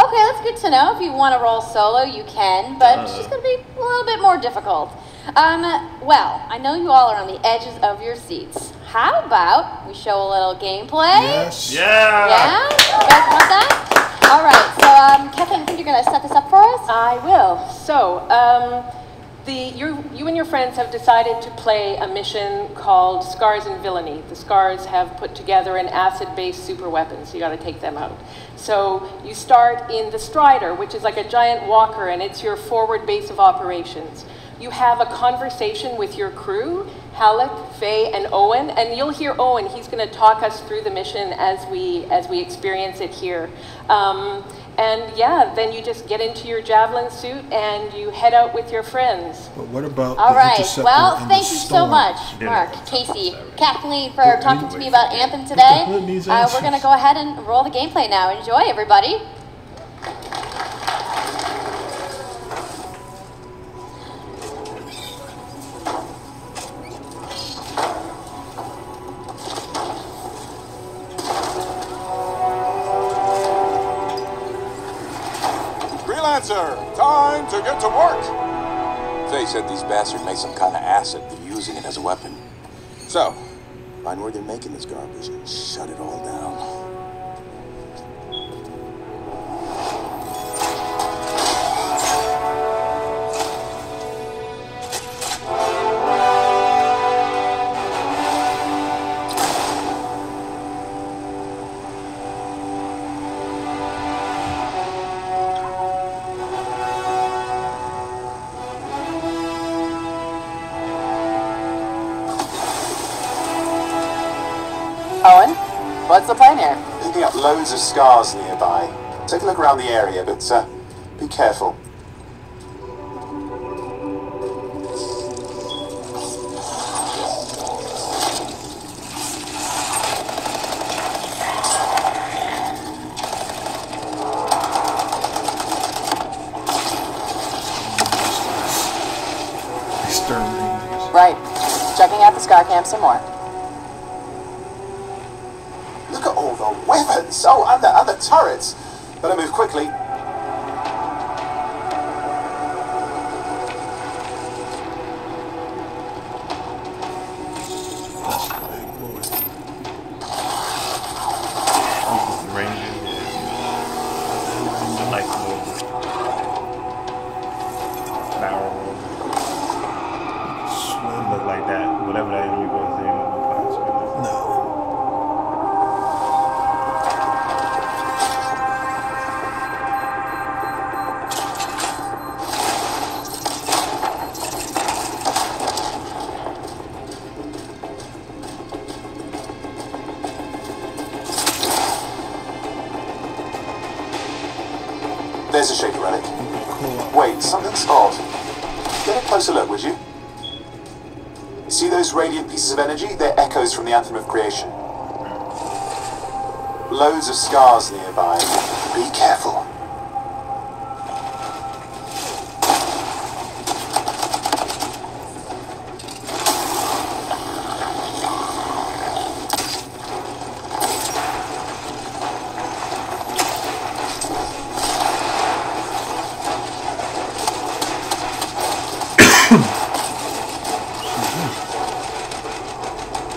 Okay, that's good to know. If you want to roll solo, you can, but it's just going to be a little bit more difficult. Well, I know you all are on the edges of your seats. How about we show a little gameplay? Yes. Yeah? Yeah? You guys want that? All right, so Kathleen, I think you're going to set this up for us? I will. So, you and your friends have decided to play a mission called Scars and Villainy. The Scars have put together an acid-based super weapon, so you got to take them out. So you start in the Strider, which is like a giant walker, and it's your forward base of operations. You have a conversation with your crew, Halleck, Faye, and Owen, and you'll hear Owen. He's going to talk us through the mission as we experience it here. And yeah, then you just get into your javelin suit and you head out with your friends. But what about all right, well, thank you so much, Mark, Casey, Kathleen, for talking to me about Anthem today. We're going to go ahead and roll the gameplay now. Enjoy, everybody. Time to get to work. They said these bastards made some kind of acid. They're using it as a weapon. So, find where they're making this garbage and shut it all down. Owen, what's the plan here? Picking up loads of scars nearby. Take a look around the area, but be careful. Right. Checking out the scar camp some more. Look at all the weapons! Oh, and the turrets! Better move quickly. Look like that. Whatever that enemy goes in, no. There's a shaky relic. Wait, something's odd. Get a closer look, would you? See those radiant pieces of energy? They're echoes from the Anthem of Creation. Loads of scars nearby. Be careful.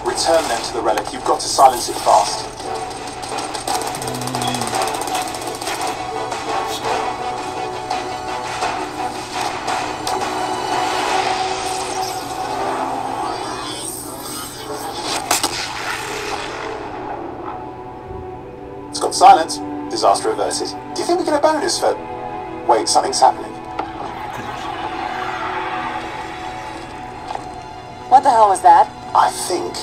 Return them to the relic. You've got to silence it fast. It's got silence. Disaster averted. Do you think we get a bonus for... Wait, something's happening. What the hell was that? I think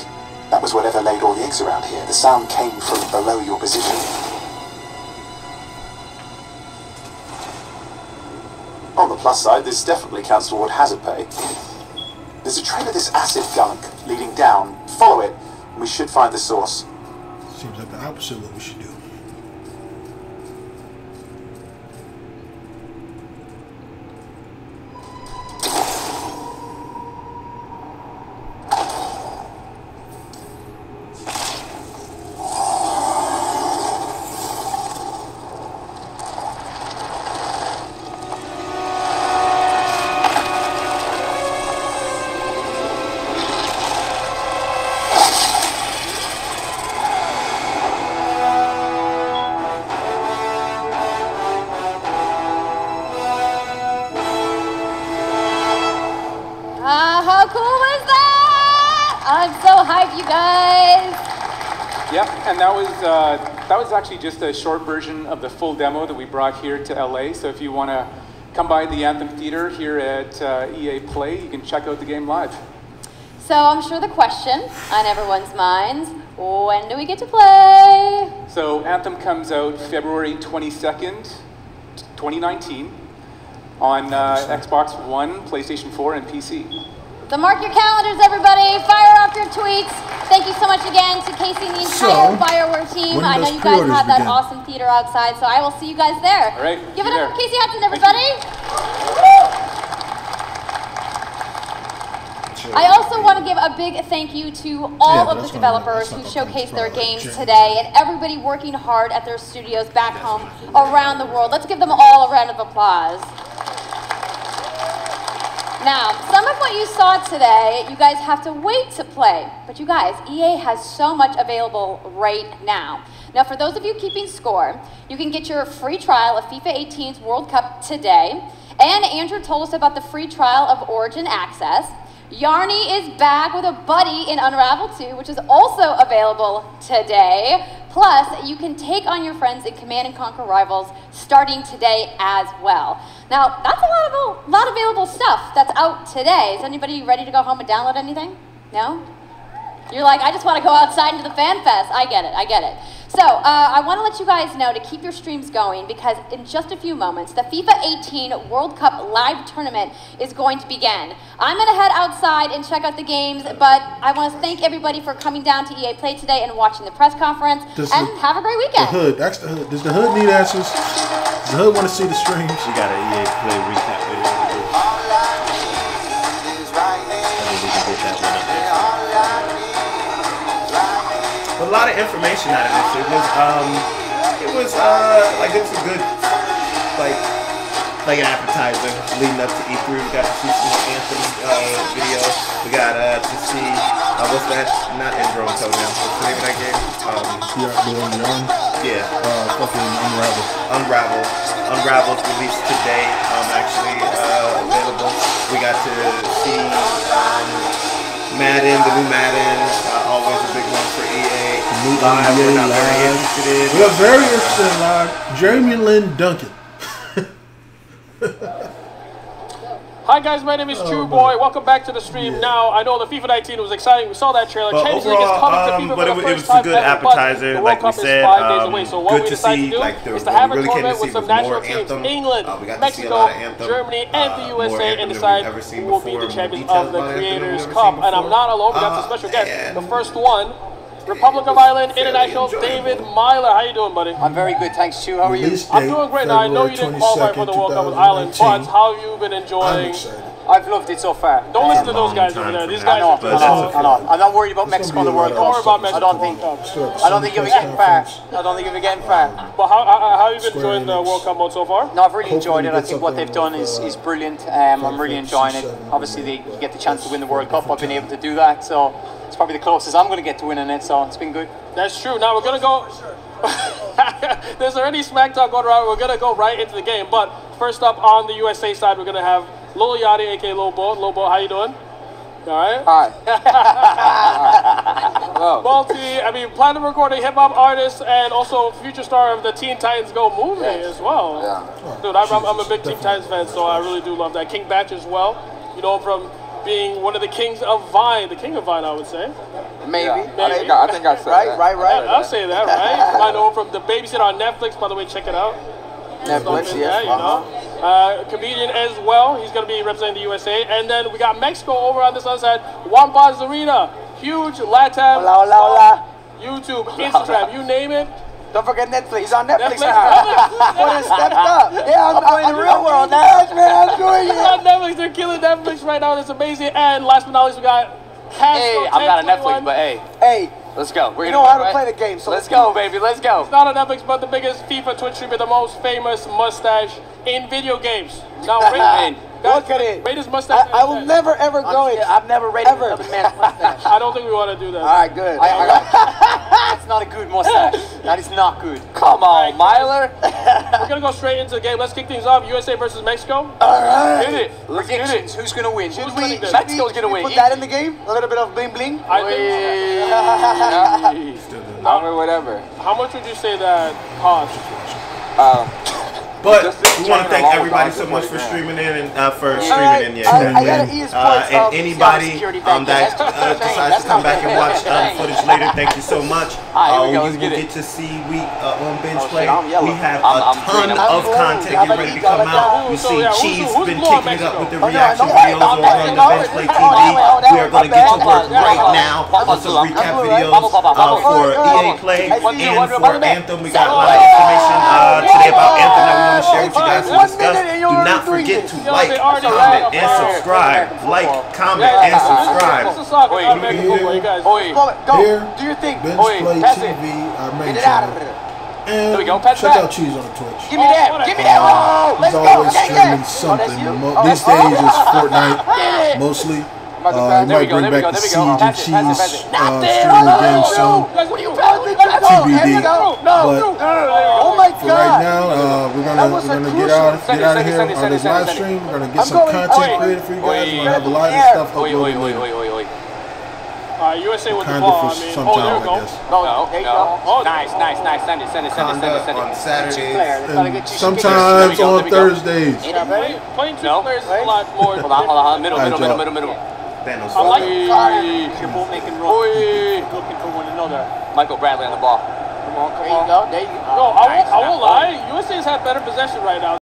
that was whatever laid all the eggs around here. The sound came from below your position. On the plus side, this definitely counts toward hazard pay. There's a trail of this acid gunk leading down. Follow it, and we should find the source. Seems like the opposite of what we should do. How cool was that? I'm so hyped, you guys. Yep, and that was actually just a short version of the full demo that we brought here to LA. So if you want to come by the Anthem Theater here at EA Play, you can check out the game live. So I'm sure the question on everyone's minds, when do we get to play? So Anthem comes out February 22nd, 2019 on Xbox One, PlayStation 4, and PC. So mark your calendars, everybody. Fire off your tweets. Thank you so much again to Casey and the entire Fireware team. I know you guys have that awesome theater outside, so I will see you guys there. All right. Give it up for Casey Hudson, everybody. I also want to give a big thank you to all of the developers who showcased their games today and everybody working hard at their studios back home around the world. Let's give them all a round of applause. Now, some of what you saw today, you guys have to wait to play. But you guys, EA has so much available right now. Now, for those of you keeping score, you can get your free trial of FIFA 18's World Cup today. And Andrew told us about the free trial of Origin Access. Yarny is back with a buddy in Unravel 2, which is also available today. Plus, you can take on your friends in Command & Conquer Rivals starting today as well. Now, that's a lot of available stuff that's out today. Is anybody ready to go home and download anything? No? You're like, I just want to go outside into the fan fest. I get it, I get it. So, I want to let you guys know to keep your streams going because in just a few moments, the FIFA 18 World Cup live tournament is going to begin. I'm going to head outside and check out the games, but I want to thank everybody for coming down to EA Play today and watching the press conference, and have a great weekend. The Hood, ask the Hood. Does the Hood need answers? Does the Hood want to see the streams? You got an EA Play recap video. A lot of information out of this. It was like it was a good like an appetizer leading up to E3. We got to see some more Anthem video. We got to see what's that? Not Endrome Toedown. What's the name of that game? Yeah. Fucking Unravel. Unravel's released today. Actually available. We got to see Madden, the new Madden. Always a big one for EA. Live, we're not very interested in. We are very interested in live. Jeremy Lynn Duncan. Hi guys, my name is True Boy. Welcome back to the stream. Now, I know the FIFA 19 was exciting. We saw that trailer. But Champions League is coming to FIFA but for the it first was a time good ever, appetizer, but the like World we Cup said. is 5 days away. So what Good we to decided see, to do like, is to have a really tournament came to with see some was more national teams, Anthem. England, We got to see a Mexico, lot of Anthem, Germany, and the more USA, Anthem and than decide we've ever seen who will be before, the more champions details of the about Anthem than we've Creators ever Cup. seen And I'm before. not alone. We got some special guests. The first one, Republic of Ireland International, David Myler. How you doing, buddy? I'm very good, thanks, Stu. How are you? I'm doing great. Now, I know you didn't qualify for the World Cup with Ireland, but how have you been enjoying? I've loved it so far. Don't listen to those guys over there. These guys are I know. I'm not worried about Mexico in the World Cup. Don't worry about Mexico. I don't think you'll be getting far. I don't think you'll be getting far. But how have you been enjoying the World Cup mode so far? No, I've really enjoyed it. I think what they've done is brilliant. I'm really enjoying it. Obviously, you get the chance to win the World Cup. I've been able to do that, so it's probably the closest I'm going to get to winning it, so it's been good. That's true. Now we're going to go... There's already smack talk going around. We're going to go right into the game. But first up on the USA side, we're going to have Lil Yachty, a.k.a. Lil Bo. Lil Bo, how you doing? All right? All right. Multi, platinum recording hip-hop artist and also future star of the Teen Titans Go movie as well. Yeah. Dude, I'm a big Teen Titans fan, so I really do love that. King Batch as well. You know him from being one of the kings of Vine, the king of Vine, I would say. Maybe. I think I said right. I'll say that, right? I know him from The Babysitter on Netflix, by the way, check it out. Netflix, yes. You know. Comedian as well. He's going to be representing the USA. And then we got Mexico over on this other side. Wampa Zarina. Huge Latam. Hola. YouTube, Instagram, you name it. Don't forget Netflix. He's on Netflix now. But it's stepped up. Yeah, I'm going to the real world now. Man, I'm doing it. He's on Netflix. They're killing Netflix right now. That's amazing. And last but not least, we got Hey, I'm not on Netflix, but hey. Let's go. We know how to play the game, so let's go, baby. Let's go. It's not on Netflix, but the biggest FIFA Twitch streamer, the most famous mustache in video games. Now, look at it. Rate his mustache. I will never ever go it. I've never rated another man's mustache. I don't think we want to do that. All right, good. That's not a good mustache. That is not good. Come on, Myler. We're gonna go straight into the game. Let's kick things off. USA versus Mexico. All right. Hit it. Predictions. Who's gonna win? Mexico's gonna win. Put that in the game. A little bit of bling bling. I think. Whatever. How much would you say that cost? But we want to thank everybody so much for streaming in and and anybody that decides to come back and watch footage later. Thank you so much. You will get to see on Bench Play. We have a ton of content getting ready to come out. You see Cheese been kicking it up with the reaction videos over on the Bench Play TV. We are going to get to work right now on some recap videos for EA Play and for Anthem. We got a lot of information today about Anthem that we want to share with you guys to discuss. Do not forget to like, comment, and subscribe. Like, comment, and subscribe. Go. Do your thing. Bench Play TV, our main channel. And there we go. Check out Cheese on Twitch. Give me that. Give me that. He's always streaming something. These days it's Fortnite mostly. He might bring back the Siege and Cheese streaming game soon. TBD. Oh my But for right now, we're gonna get out of here on this live stream. We're gonna get some content created for you guys. We're gonna have a lot of stuff uploaded later. USA with the Kind ball. of for some time, I guess. Nice. Send it. On Saturdays. And sometimes on Thursdays. Playing two players is a lot more. Hold on. Middle. Thanos. I like You're both making runs. Looking for one another. Michael Bradley on the ball. Come on. There you go. No, I won't lie. USA's had better possession right now.